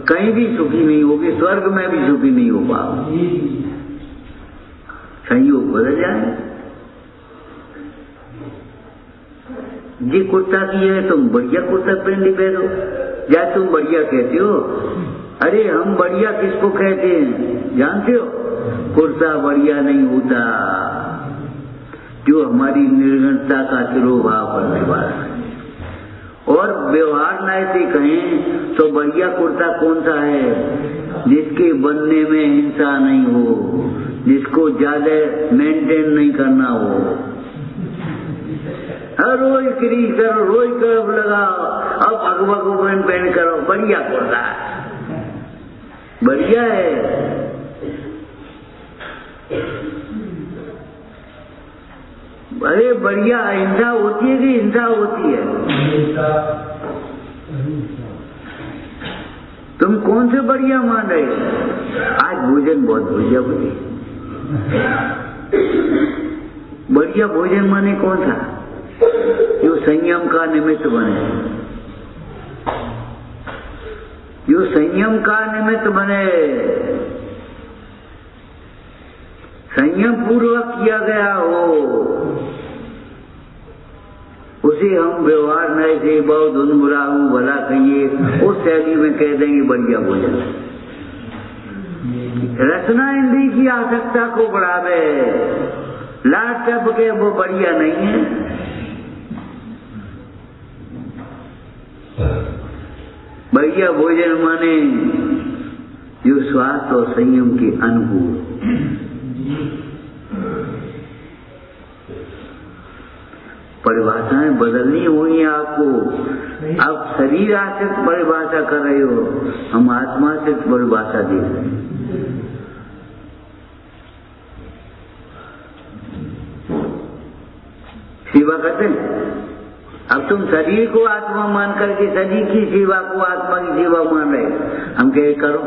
कहीं भी सुखी नहीं होगे, स्वर्ग में भी सुखी नहीं हो पाओगे। संयोग बदल जाए। ये कुर्ता की है, तुम बढ़िया कुर्ता पहन ली पहनो, या तुम बढ़िया कहते हो। अरे हम बढ़िया किसको कहते हैं जानते हो? कुर्ता बढ़िया नहीं होता जो हमारी निर्गुणता का तिरोभाव करने वाला है। और व्यवहार न से कहें तो बढ़िया कुर्ता कौन सा है? जिसके बनने में हिंसा नहीं हो, जिसको ज्यादा मेंटेन नहीं करना हो। हर रोज क्रीज करो, रोज कर्व लगाओ, अब भगवा पहन करो, बढ़िया कुर्ता है, बढ़िया है। अरे बढ़िया हिंसा होती है कि हिंसा होती है? तुम कौन से बढ़िया मान रहे हो? आज भोजन बहुत बढ़िया बने। बढ़िया भोजन माने कौन सा? जो संयम का निमित्त बने, जो संयम का निमित्त बने, संयम पूर्वक किया गया हो, उसे हम व्यवहार नए से बहुत धुन बुरा हूं भला कहिए, उस शैली में कह देंगे बढ़िया भोजन। रचना इंद्री की आसक्ता को बढ़ावे, लाट टप के वो बढ़िया नहीं है। बढ़िया भोजन माने जो स्वास्थ्य और संयम के अनुकूल। परिभाषाएं बदलनी होगी आपको। अब शरीर आश्रित परिभाषा कर रहे हो, हम आत्मा से परिभाषा देख रहे हैं। सेवा करते हैं। अब तुम शरीर को आत्मा मान करके शरीर की सेवा को आत्मा की सेवा मान रहे, हम कहे करो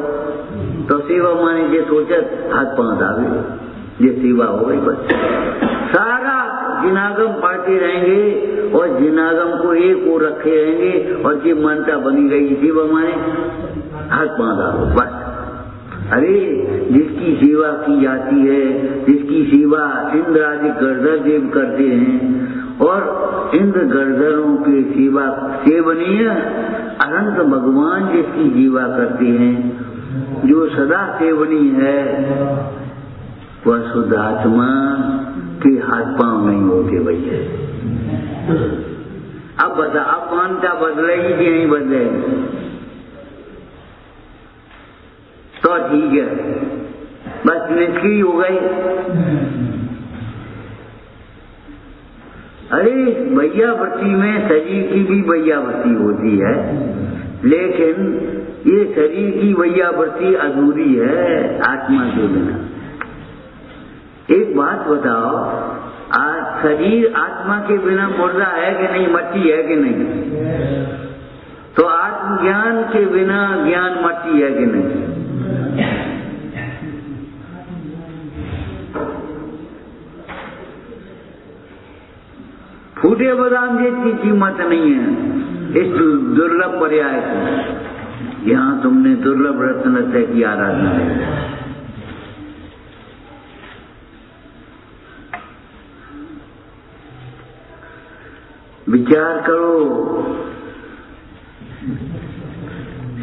तो सेवा माने जे सोचत हाथ पांव दावे, ये सेवा हो गई। बस सारा जिनागम पढ़ते रहेंगे और जिनागम को एक ओर रखे रहेंगे और ये मानता बनी गई सेवा माने हाथ पांव दावे बस। अरे जिसकी सेवा की जाती है, जिसकी सेवा इंद्र आदि गर्दर देव करते हैं, और इंद्र गर्दरों की सेवा सेवनीय अनंत भगवान जिसकी सेवा करते हैं, जो सदा सेवनीय है, वह शुद्ध आत्मा के हाथ पांव नहीं होते भैया। अब बता, अब मानता बदलेगी कि नहीं बदलेगी? तो ठीक है, बस निष्क्रिय हो गई। अरे भैयावृत्ति में शरीर की भी भैयावृत्ति होती है, लेकिन ये शरीर की भैयावृत्ति अधूरी है आत्मा के बिना। एक बात बताओ, आज शरीर आत्मा के बिना मुर्दा है कि नहीं, मट्टी है कि नहीं? तो आत्मज्ञान के बिना ज्ञान मट्टी है कि नहीं? फूटे बादाम जितनी कीमत नहीं है इस दुर्लभ पर्याय की। यहाँ तुमने दुर्लभ रत्न की आराधना है। विचार करो,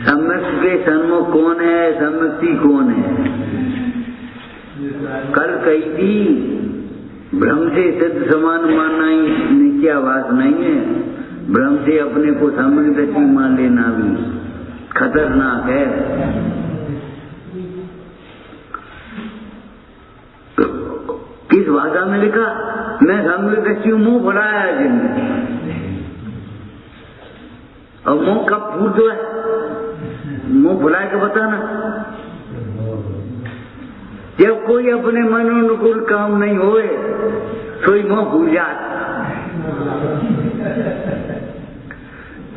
सम्यक के सन्मुख कौन है, सम्यक्ति कौन है? कल कही थी भ्रम से सिद्ध समान मानना ही नित्याभास नहीं है, भ्रम से अपने को सम्यक दृष्टि मान लेना भी खतरनाक है। किस भाषा में लिखा? मैं सम्यक दृष्टि मुंह बढ़ाया जिनने, और मुंह कब फूट है? मुंह फुला के बताना। जब कोई अपने मनोनुकूल काम नहीं होए तो ही मुंह फूल जाता।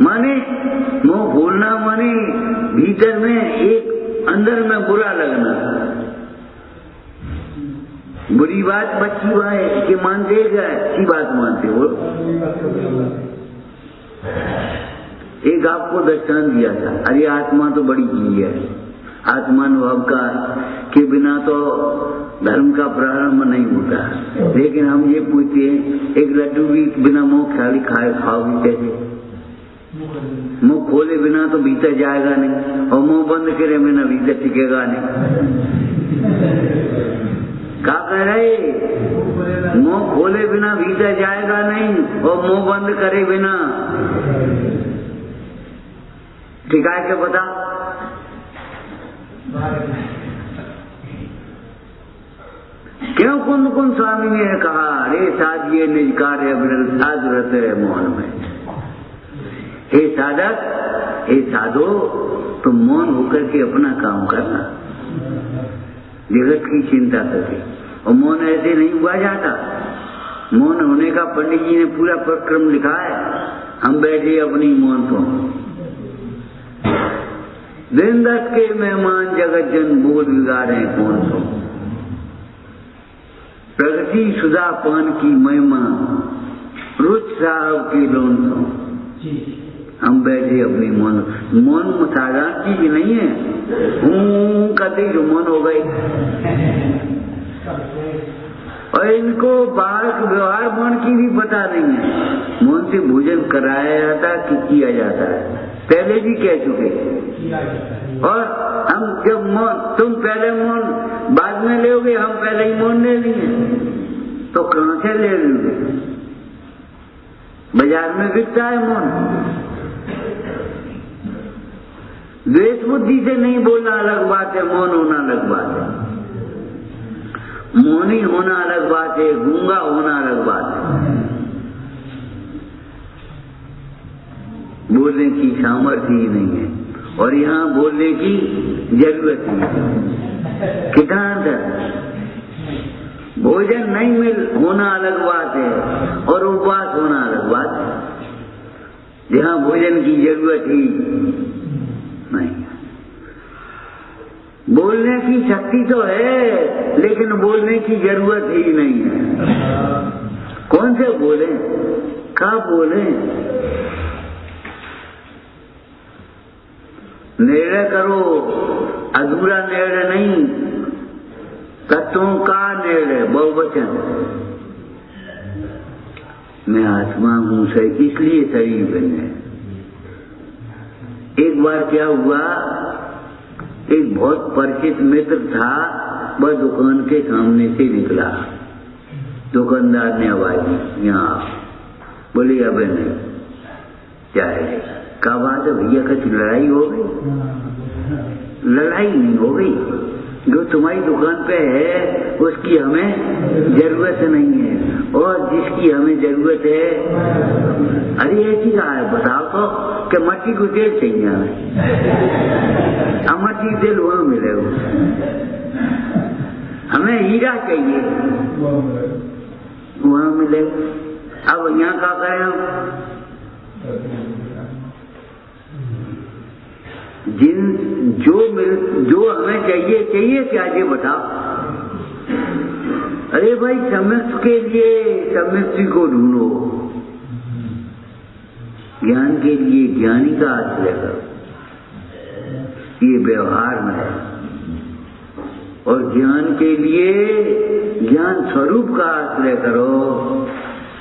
माने मुंह फूलना माने भीतर में एक अंदर में बुरा लगना। बुरी बात बच्ची बात कि मानते गए, अच्छी बात मानते हो। एक आपको दर्शन दिया था, अरे आत्मा तो बड़ी चीज है, आत्मानुभव का के बिना तो धर्म का प्रारंभ नहीं होता। लेकिन हम ये पूछते हैं, एक लड्डू भी बिना मुंह खाली खाओगे कैसे? मुंह खोले बिना तो भीतर जाएगा नहीं, और मुंह बंद करे बिना भीतर टिकेगा नहीं। क्या कह रहे? मुंह खोले बिना भीतर जाएगा नहीं, और मुंह बंद करे बिना टिकाए के बता। क्यों कुंद कुंद स्वामी ने कहा, अरे साधिए निज कार्य विरल साधु रहते है मौन में। हे साधक, हे साधो, तुम मौन होकर के अपना काम करना, जगत की चिंता करके। और मौन ऐसे नहीं हुआ जाता। मौन होने का पंडित जी ने पूरा प्रक्रम लिखा है। हम बैठे अपनी मौन को, दिन दस के मेहमान जगत जन बोल बिगाड़े कौन सो। प्रगति सुधा पान की महिमा रुच साहब की लोन सो। हम बैठे अपनी मौन। मौन साधारण चीज नहीं है, कहते जो मौन हो गई। और इनको बाहर व्यवहार मौन की भी पता नहीं है। मौन से भोजन कराया जाता कि किया जाता है, पहले भी कह चुके। और हम जब मौन, तुम पहले मौन बाद में लोगे, हम पहले ही मौन ले लिए, तो कहां से ले लोगे? बाजार में बिकता है मौन। द्वेष बुद्धि से नहीं बोलना अलग बात है, मौन होना अलग बात है। मौनी होना अलग बात है, गूंगा होना अलग बात है। बोलने की सामर्थ्य ही नहीं है, और यहाँ बोलने की जरूरत नहीं। कितना अंतर? भोजन नहीं मिल होना अलग बात है, और उपवास होना अलग बात है। जहाँ भोजन की जरूरत ही नहीं। बोलने की शक्ति तो है, लेकिन बोलने की जरूरत ही नहीं है। कौन से बोले, कहाँ बोले? निर्णय करो, अधूरा निर्णय नहीं, तत्वों का निर्णय, बहुवचन। मैं आत्मा हूं से इसलिए शरीर बने। एक बार क्या हुआ, एक बहुत परिचित मित्र था, वह दुकान के सामने से निकला। दुकानदार ने आवाज दी, यहाँ बोली, अब नहीं क्या है? क्या बात है भैया, कुछ लड़ाई हो गई? लड़ाई नहीं हो गई, जो तुम्हारी दुकान पे है उसकी हमें जरूरत नहीं है, और जिसकी हमें जरूरत है, अरे ऐसी कहा है बताओ तो, कि मट्टी को तेल चाहिए हमें। अब मट्टी तेल वहां मिलेगा, हमें हीरा चाहिए वहां मिलेगा। अब यहाँ क्या करें हम? जो हमें चाहिए क्या, ये बताओ। अरे भाई, सम्यक के लिए सम्यक्ति को ढूंढो, ज्ञान के लिए ज्ञानी का आश्रय करो, ये व्यवहार में है। और ज्ञान के लिए ज्ञान स्वरूप का आश्रय करो,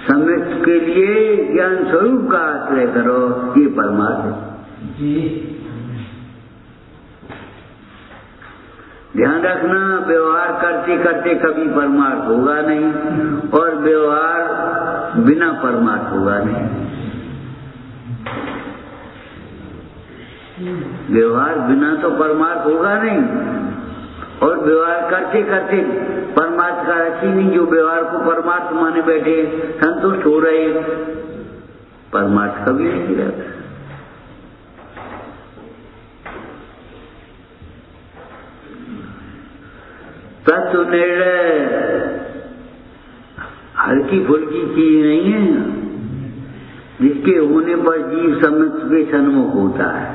सम्यक के लिए ज्ञान स्वरूप का आश्रय करो, ये परमार्थ है। ध्यान रखना, व्यवहार करते करते कभी परमार्थ होगा नहीं, और व्यवहार बिना परमार्थ होगा नहीं। व्यवहार बिना तो परमार्थ होगा नहीं, और व्यवहार करते करते परमार्थ का रखी नहीं। जो व्यवहार को परमार्थ माने बैठे संतुष्ट हो रहे, परमार्थ कभी नहीं रहता। तत्व निर्णय हल्की फुल्की चीज नहीं है, जिसके होने पर जीव सम्यक के सन्मुख होता है,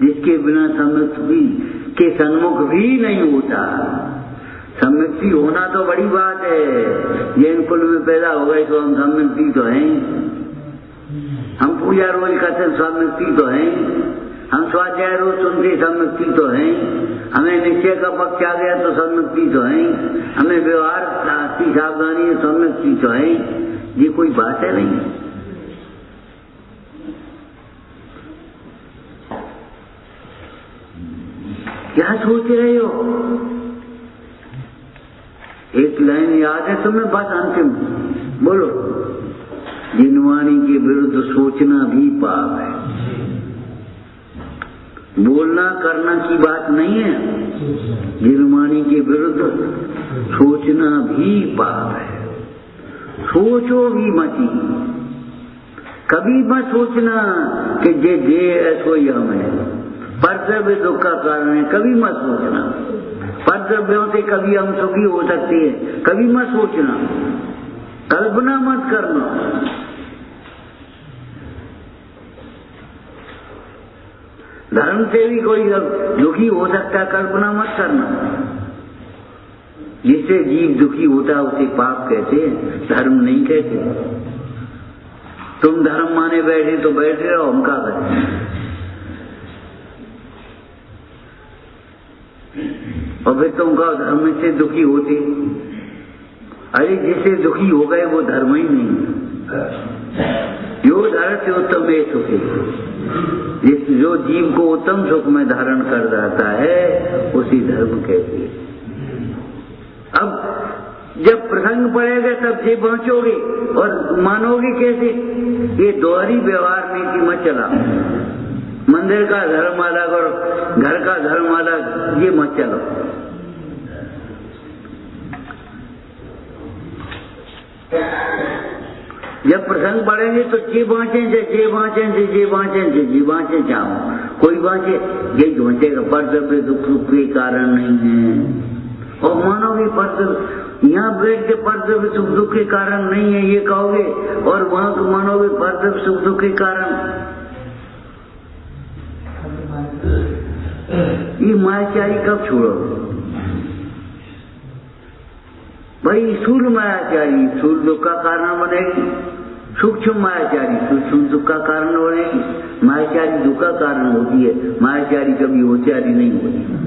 जिसके बिना सम्यक के सन्मुख भी नहीं होता। सम्यक्ति होना तो बड़ी बात है, जैन कुल में पैदा हो गए तो हम सम्यक्ति तो हैं, हम पूजा रोज करते सम्यक्ति तो हैं, हम स्वाध्याय रोज सुनते सम्यक्ति तो हैं, हमें निश्चय का पक्ष आ गया तो सम्यक्ति तो हैं, हमें व्यवहार की सावधानी सम्यक्ति तो हैं। ये कोई बात है नहीं। क्या सोच रहे हो? एक लाइन याद है तुम्हें? बस अंतिम बोलो। जिनवाणी के विरुद्ध सोचना भी पाप है। बोलना करना की बात नहीं है, जिनवाणी के विरुद्ध सोचना भी पाप है। सोचो भी मती, कभी मत सोचना कि जे ऐसो यम है, परद्रव्य दुख का कारण है, कभी मत सोचना। परद्रव्यों से कभी हम सुखी हो सकते हैं, कभी मत सोचना, कल्पना मत करना। धर्म से भी कोई दुखी हो सकता है, कल्पना मत करना। जिससे जीव दुखी होता है उसे पाप कहते हैं, धर्म नहीं कहते। तुम धर्म माने बैठे तो बैठे रहो, हम क्या करें? और फिर तुम कहो धर्म से दुखी होते। अरे जिससे दुखी हो गए वो धर्म ही नहीं। जो धर्म से उत्तम है सुखी, जो जीव को उत्तम सुख में धारण कर जाता है उसी धर्म कहते हैं। अब जब प्रसंग पड़ेगा तब से पहुंचोगे और मानोगे कैसे? ये दोहरी व्यवहार नीति मत चला। मंदिर का धर्म अलग और घर का धर्म अलग, ये मत चलो। जब प्रसंग पढ़ेंगे तो जे बाँचे जाओ, कोई बाँचे ये बाँचेगा। परद्रव्य दुख के कारण नहीं है। और मानोगे परद्रव्य, यहाँ बैठ के परद्रव्य सुख दुख के कारण नहीं है ये कहोगे, और वहां तो मानोगे परद्रव्य सुख दुख के कारण। ये मायाचारी कब छोड़ो भाई? स्थूल मायाचारी स्थूल दुख का कारण बनेगी, सूक्ष्म मायाचारी सूक्ष्म दुख का कारण बनेगी। मायाचारी दुख का कारण होती है, मायाचारी कभी होशियारी नहीं होती।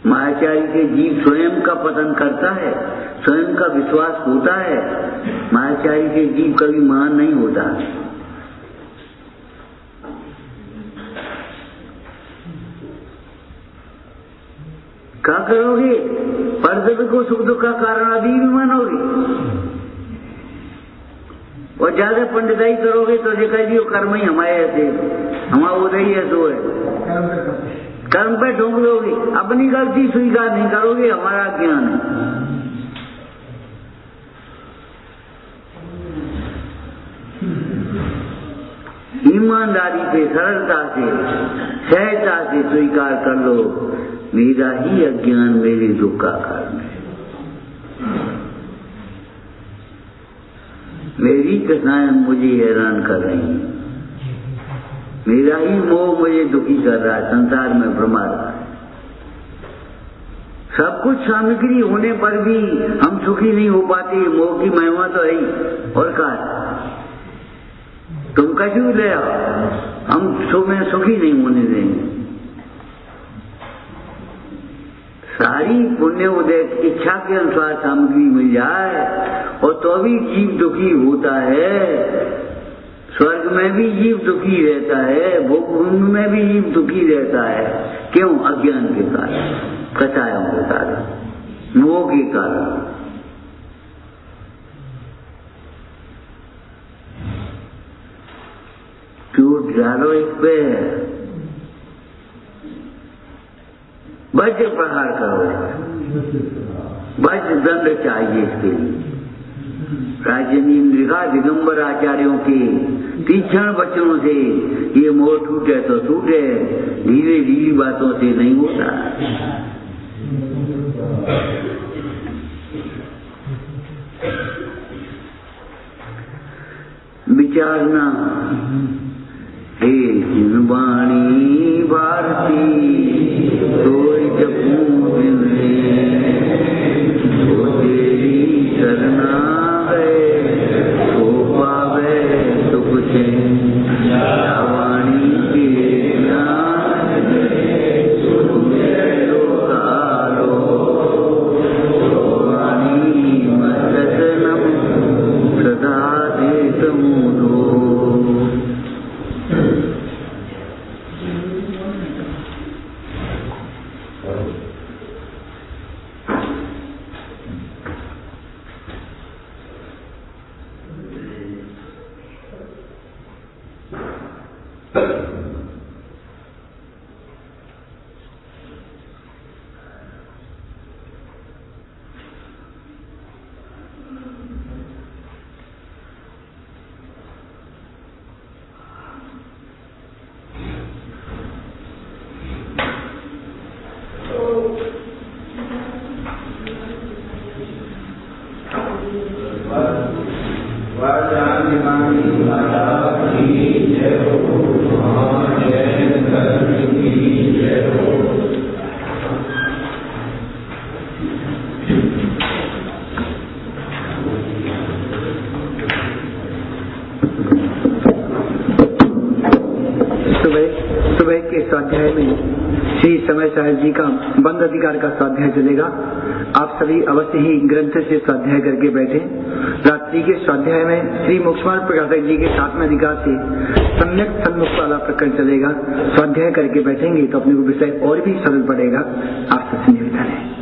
मायाचारी से जीव स्वयं का पतन करता है, स्वयं का विश्वास होता है। मायाचारी से जीव कभी महान नहीं होता। क्या करोगे? परद्रव्य को सुख दुख का कारण अभी भी मानोगे, और ज्यादा पंडिताई करोगे तो ये कह दियो कर्म ही हमारे ऐसे, हमारा उदय ही ऐसो है। कर्म पे ढूंढ लोगे, अपनी गलती स्वीकार नहीं करोगे, हमारा ज्ञान है। ईमानदारी से, सरलता से, सहजता से स्वीकार कर लो, मेरा ही अज्ञान मेरे दुख का कारण है, मेरी कथाएं मुझे हैरान कर रही हैं, मेरा ही मोह मुझे दुखी कर रहा है, संसार में भ्रमा रहा है। सब कुछ सामग्री होने पर भी हम सुखी नहीं हो पाते, मोह की महिमा तो है ही। और का तुम कैसे ले आओ, हम में सुखी नहीं होने देंगे। सारी पुण्य उदय इच्छा के अनुसार सामग्री मिल जाए और तो भी जीव दुखी होता है। स्वर्ग में भी जीव दुखी रहता है, भूमि में भी जीव दुखी रहता है। क्यों? अज्ञान के कारण, कषायों के कारण, मोह के कारण। चोट डालो एक पे, वज्र प्रहार करो, वज्र दंड चाहिए इसके लिए। राजनीन्द्रिका दिगंबर आचार्यों के तीक्ष्ण वचनों से ये मोह टूटे तो टूटे, धीरे धीरे बातों से नहीं होता। विचारना हे वाणी भारती सोई जपू दिन तो तेरी शरणा
स्वाध्याय में श्री समय साहेब जी का बंद अधिकार का स्वाध्याय चलेगा। आप सभी अवश्य ही ग्रंथ से स्वाध्याय करके बैठे। रात्रि के स्वाध्याय में श्री मोक्षमार्ग प्रकाशक जी के 7वें अधिकार से सम्यक सन्मुख वाला प्रकरण चलेगा। स्वाध्याय करके बैठेंगे तो अपने को विषय और भी सरल पड़ेगा। आप सबसे निवेदन है।